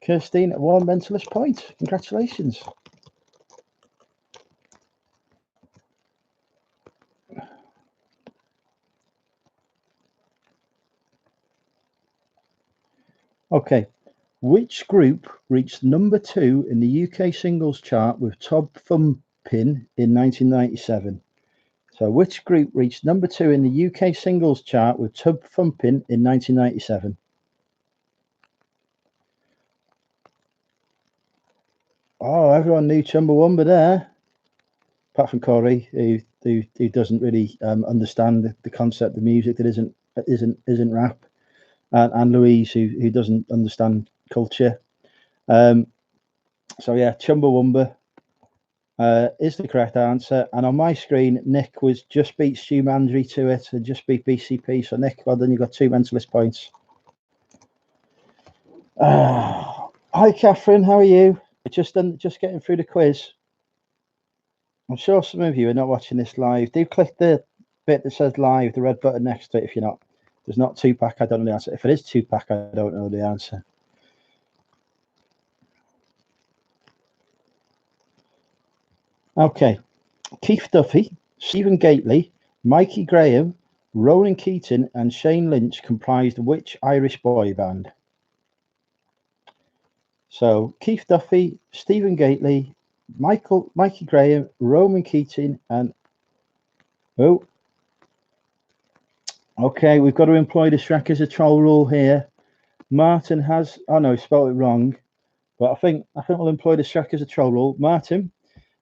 Kirstine, one mentalist point. Congratulations. Okay. Which group reached number 2 in the UK singles chart with Tub Thumpin' in 1997? So which group reached number 2 in the UK singles chart with Tub Thumpin' in 1997? Oh, everyone knew Chumbawamba there, apart from Corey, who doesn't really understand the concept of music that isn't rap, and Louise, who doesn't understand culture. So yeah, Chumbawamba is the correct answer. And on my screen, Nick was just beat Stu Mandry to it and just beat BCP. So Nick, well done, you got 2 mentalist points. Hi, Catherine, how are you? Just getting through the quiz. I'm sure some of you are not watching this live. Do click the bit that says live, the red button next to it if you're not. If there's not 2-pack, I don't know the answer. If it is 2-pack, I don't know the answer. Okay. Keith Duffy, Stephen Gately, Mikey Graham, Ronan Keating and Shane Lynch comprised which Irish boy band? So Keith Duffy, Stephen Gately, Mikey Graham, Roman Keating, and okay, we've got to employ the Shrek as a troll rule here. Martin has, oh no, he spelled it wrong, but I think we'll employ the Shrek as a troll rule. Martin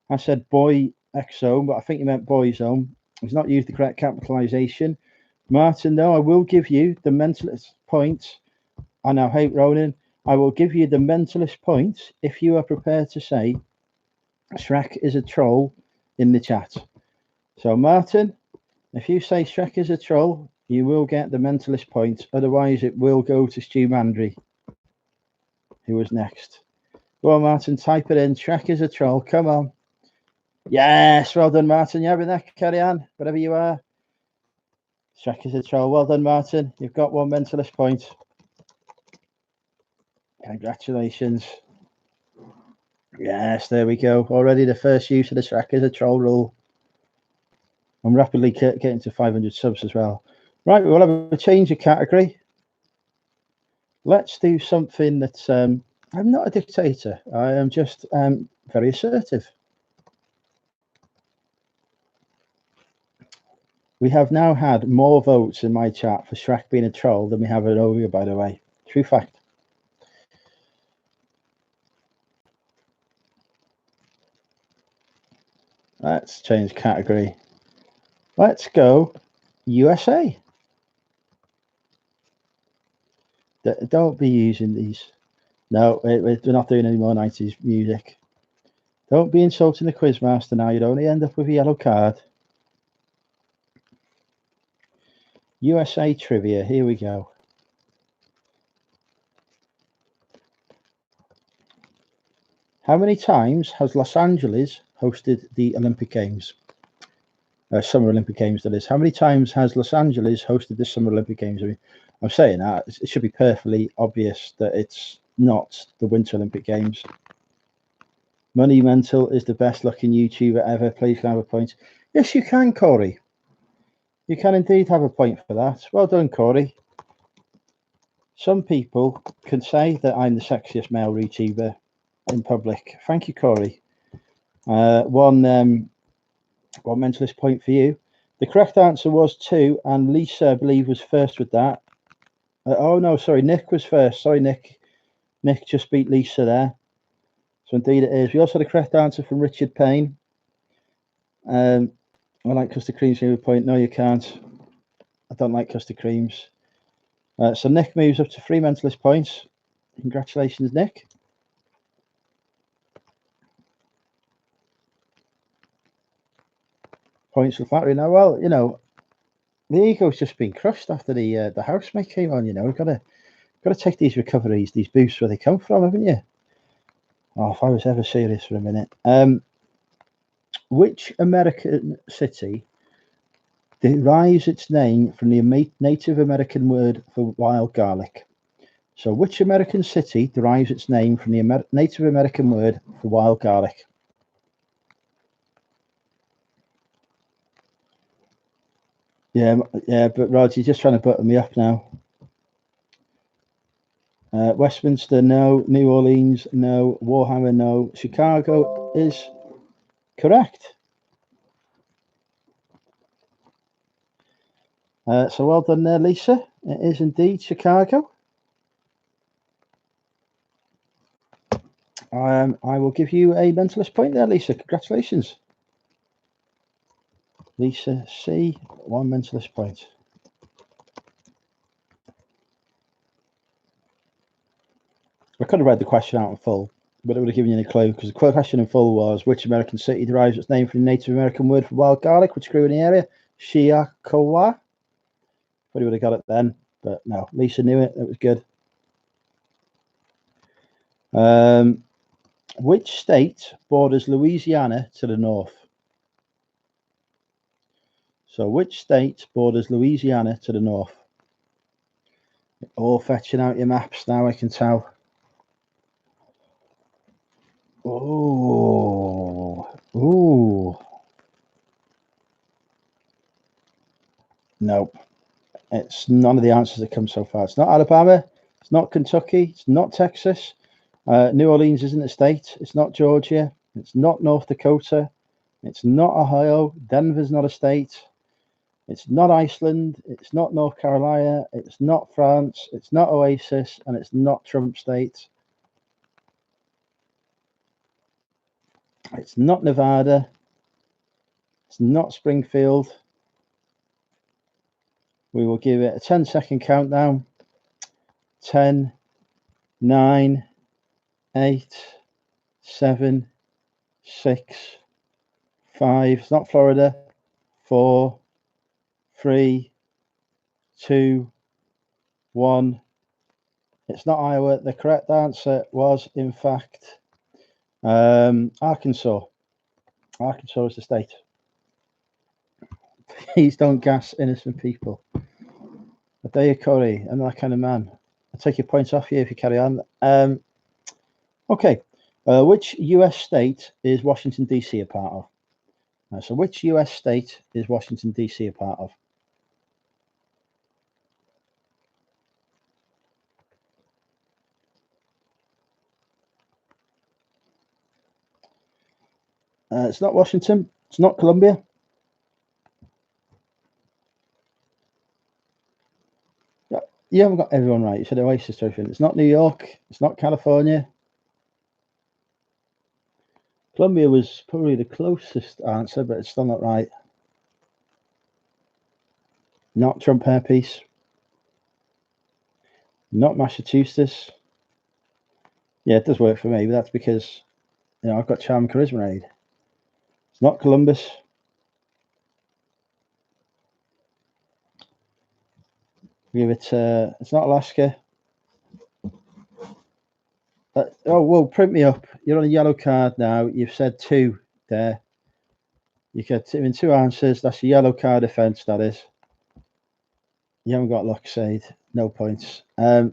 has said boy exome, but I think he meant boyzone. He's not used the correct capitalization. Martin, though, I will give you the mentalist point. I now hate Ronan. I will give you the mentalist point if you are prepared to say Shrek is a troll in the chat. So, Martin, if you say Shrek is a troll, you will get the mentalist point. Otherwise, it will go to Stu Mandry, who was next. Go on, Martin, type it in. Shrek is a troll. Come on. Yes, well done, Martin. You're having that. Carry on, whatever you are. Shrek is a troll. Well done, Martin. You've got one mentalist point. Congratulations. Yes, there we go. Already the first use of the Shrek is a troll rule. I'm rapidly getting to 500 subs as well. Right, we'll have a change of category. Let's do something that's... I'm not a dictator. I am just very assertive. We have now had more votes in my chat for Shrek being a troll than we have at Ovia, by the way. True fact. Let's change category. Let's go USA. Don't be using these. No, we're not doing any more 90s music. Don't be insulting the quizmaster now. You'd only end up with a yellow card. USA trivia. Here we go. How many times has Los Angeles hosted the Olympic Games? Summer Olympic Games, that is. How many times has Los Angeles hosted the Summer Olympic Games? I mean, I'm saying that. It should be perfectly obvious that it's not the Winter Olympic Games. Money Mental is the best looking YouTuber ever. Please can I have a point? Yes, you can, Corey. You can indeed have a point for that. Well done, Corey. Some people can say that I'm the sexiest male YouTuber in public. Thank you, Corey. One mentalist point for you. The correct answer was 2, and Lisa, I believe, was first with that. Oh no, sorry, Nick was first. Sorry, Nick. Nick just beat Lisa there. So indeed it is. We also had a correct answer from Richard Payne. I like custard creams. You have a point. No, you can't. I don't like custard creams. So Nick moves up to 3 mentalist points. Congratulations, Nick. Points for flattery. Now, well, you know, the ego's just been crushed after the housemate came on. You know, we've got to take these recoveries, these boosts where they come from, haven't you? Oh, if I was ever serious for a minute. Which American city derives its name from the Native American word for wild garlic? So, which American city derives its name from the Native American word for wild garlic? Yeah, but Rod, you're just trying to butter me up now. Westminster, no. New Orleans, no. Warhammer, no. Chicago is correct. So well done there, Lisa. It is indeed Chicago. I will give you a mentalist point there, Lisa. Congratulations. Lisa C, 1 mentalist point. I could have read the question out in full, but it would have given you a clue, because the question in full was, which American city derives its name from the Native American word for wild garlic, which grew in the area? Shiakawa. Probably would have got it then, but no, Lisa knew it. It was good. Which state borders Louisiana to the north? So which state borders Louisiana to the north? All fetching out your maps now, I can tell. Oh, ooh. Nope. It's none of the answers that come so far. It's not Alabama. It's not Kentucky. It's not Texas. New Orleans isn't a state. It's not Georgia. It's not North Dakota. It's not Ohio. Denver's not a state. It's not Iceland. It's not North Carolina. It's not France. It's not Oasis. And it's not Trump State. It's not Nevada. It's not Springfield. We will give it a 10-second countdown. 10, 9, 8, 7, 6, 5. It's not Florida. 4, 3, 2, 1. It's not Iowa. The correct answer was, in fact, Arkansas. Arkansas is the state. Please don't gas innocent people. I dare you, Corey. I'm that kind of man. I'll take your points off you if you carry on. Okay. Which US state is Washington, D.C. a part of? So which US state is Washington, D.C. a part of? It's not Washington. It's not Columbia. You haven't got everyone right. You said Oasis to everything. It's not New York. It's not California. Columbia was probably the closest answer, but it's still not right. Not Trump hairpiece. Not Massachusetts. Yeah, it does work for me, but that's because, you know, I've got charm and charisma aid. It's not Columbus. Give it. It's not Alaska. Oh well, print me up. You're on a yellow card now. You've said 2 there. You get two answers. That's a yellow card offence. That is. You haven't got luck, Said. No points. You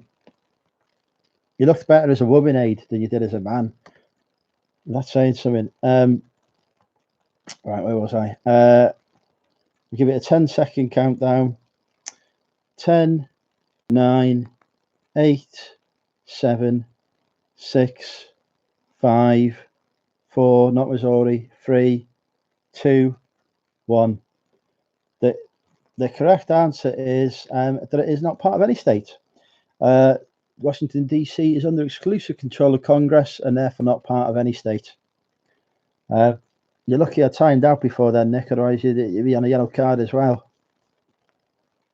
looked better as a woman, Aid, than you did as a man. That's saying something. Right, where was I? Give it a 10-second countdown. 10, 9, 8, 7, 6, 5, 4, not Missouri, 3, 2, 1. The correct answer is that it is not part of any state. Washington, D.C. is under exclusive control of Congress and therefore not part of any state. You're lucky I timed out before then, Nick, otherwise you'd be on a yellow card as well.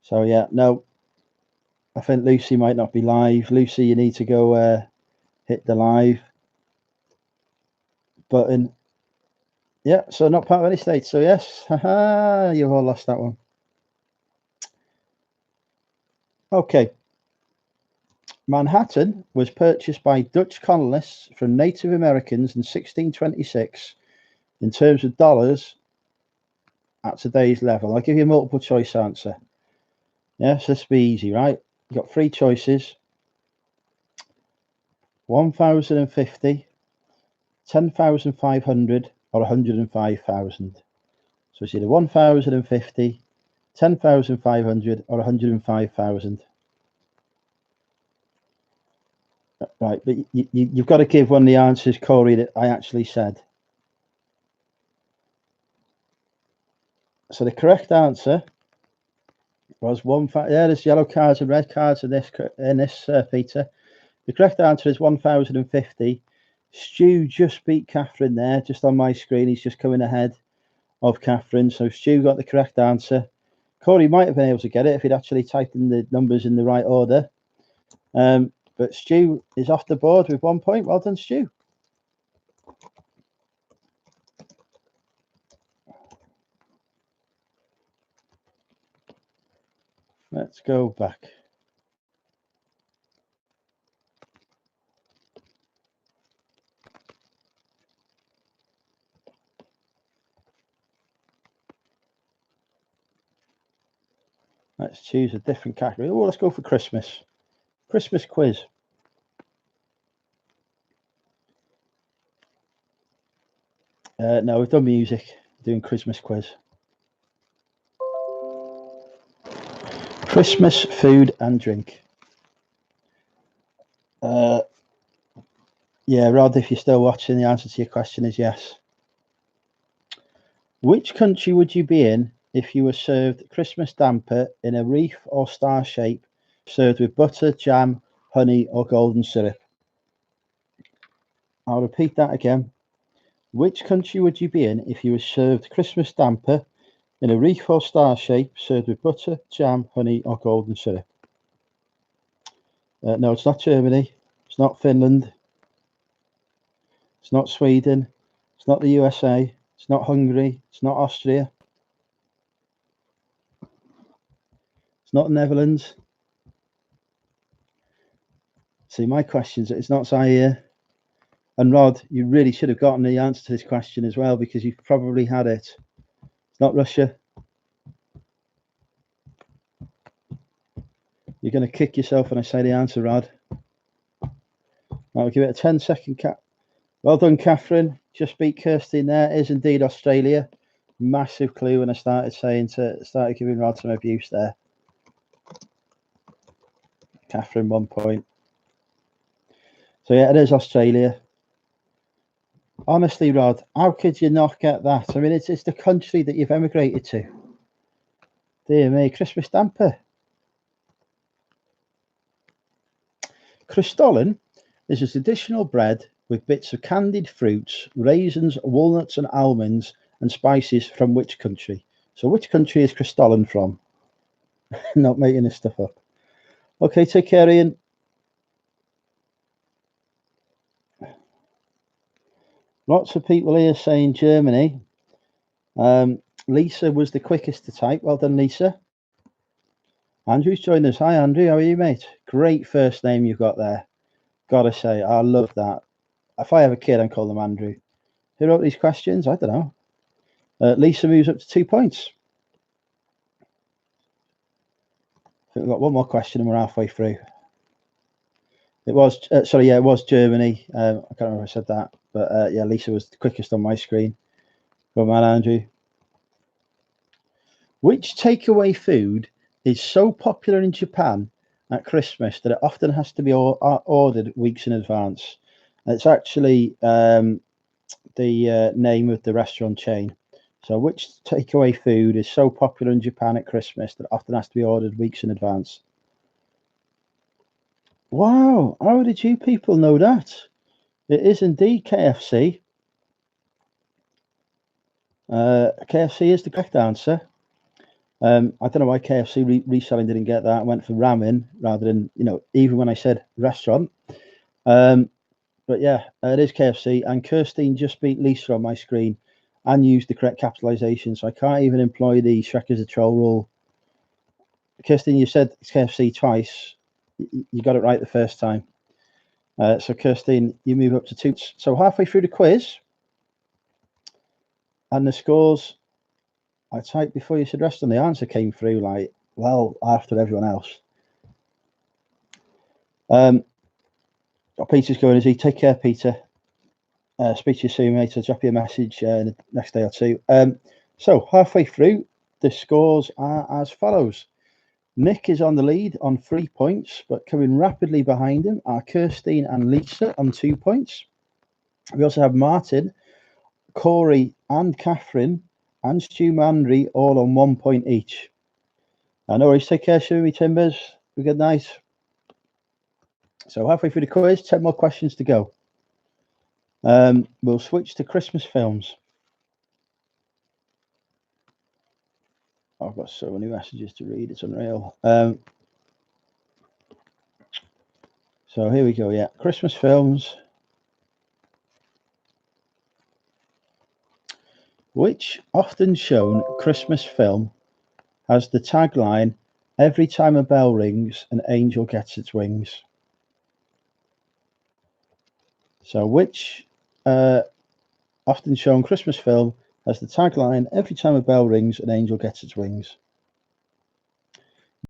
So, yeah, no. I think Lucy might not be live. Lucy, you need to go hit the live button. Yeah, so not part of any state. So, yes, you've all lost that one. Okay. Manhattan was purchased by Dutch colonists from Native Americans in 1626 in terms of dollars at today's level. I'll give you a multiple choice answer. Yes, this will be easy, right? You've got 3 choices. 1,050, 10,500 or 105,000. So it's either 1,050, 10,500 or 105,000. Right, but you've got to give one of the answers, Corey, that I actually said. So the correct answer was there's yellow cards and red cards in this, Peter. The correct answer is 1,050. Stu just beat Catherine there, just on my screen. He's just coming ahead of Catherine. So Stu got the correct answer. Corey might have been able to get it if he'd actually typed in the numbers in the right order. But Stu is off the board with 1 point. Well done, Stu. Let's go back. Let's choose a different category. Oh, let's go for Christmas. Christmas quiz. No, we've done music. We're doing Christmas quiz. Christmas food and drink. Yeah, Rod, if you're still watching, the answer to your question is yes. Which country would you be in if you were served Christmas damper in a wreath or star shape, served with butter, jam, honey, or golden syrup? I'll repeat that again. Which country would you be in if you were served Christmas damper in a wreath or star shape, served with butter, jam, honey, or golden syrup? No, it's not Germany. It's not Finland. It's not Sweden. It's not the USA. It's not Hungary. It's not Austria. It's not the Netherlands. See, my questions, it's not Zaire. And Rod, you really should have gotten the answer to this question as well, because you've probably had it. It's not Russia. You're going to kick yourself when I say the answer, Rod. I'll give it a 10-second cap. Well done, Catherine. Just beat Kirsty there. It is indeed Australia. Massive clue when I started giving Rod some abuse there. Catherine, 1 point. So yeah, it is Australia. Honestly, Rod, how could you not get that? I mean, it's the country that you've emigrated to. Dear me, Christmas damper. Crystollen is a traditional bread with bits of candied fruits, raisins, walnuts, and almonds, and spices from which country? So, which country is Crystollen from? Not making this stuff up. Okay, take care, Ian. Lots of people here saying Germany. Lisa was the quickest to type. Well done, Lisa. Andrew's joined us. Hi, Andrew. How are you, mate? Great first name you've got there. Gotta say, I love that. If I have a kid, I'd call them Andrew. Who wrote these questions? I don't know. Lisa moves up to 2 points. I think we've got one more question and we're halfway through. It was, it was Germany. I can't remember if I said that, but yeah, Lisa was the quickest on my screen. Go on, Andrew. Which takeaway food is so popular in Japan at Christmas that it often has to be ordered weeks in advance? It's actually the name of the restaurant chain. So which takeaway food is so popular in Japan at Christmas that it often has to be ordered weeks in advance? Wow, how did you people know that? It is indeed KFC. KFC is the correct answer. I don't know why KFC reselling didn't get that. I went for ramen rather than, even when I said restaurant. But yeah, it is KFC. And Kirstine just beat Lisa on my screen and used the correct capitalization. So I can't even employ the Shrek as a troll rule. Kirstine, you said it's KFC twice. You got it right the first time. So Kirstine, you move up to 2. So halfway through the quiz. And the scores, I typed before you said rest, and the answer came through after everyone else. Peter's going, is he? Take care, Peter. Speak to you soon, mate. I'll drop you a message the next day or two. So halfway through, the scores are as follows. Nick is on the lead on 3 points, but coming rapidly behind him are Kirstine and Lisa on 2 points. We also have Martin, Corey, and Catherine, and Stu Mandry all on 1 point each. No worries. Take care, Shumi Timbers. Have a good night. So halfway through the quiz, 10 more questions to go. We'll switch to Christmas films. I've got so many messages to read, it's unreal. So here we go, yeah. Christmas films. Which often shown Christmas film has the tagline, "Every time a bell rings, an angel gets its wings"? So which often shown Christmas film has the tagline, "Every time a bell rings, an angel gets its wings"?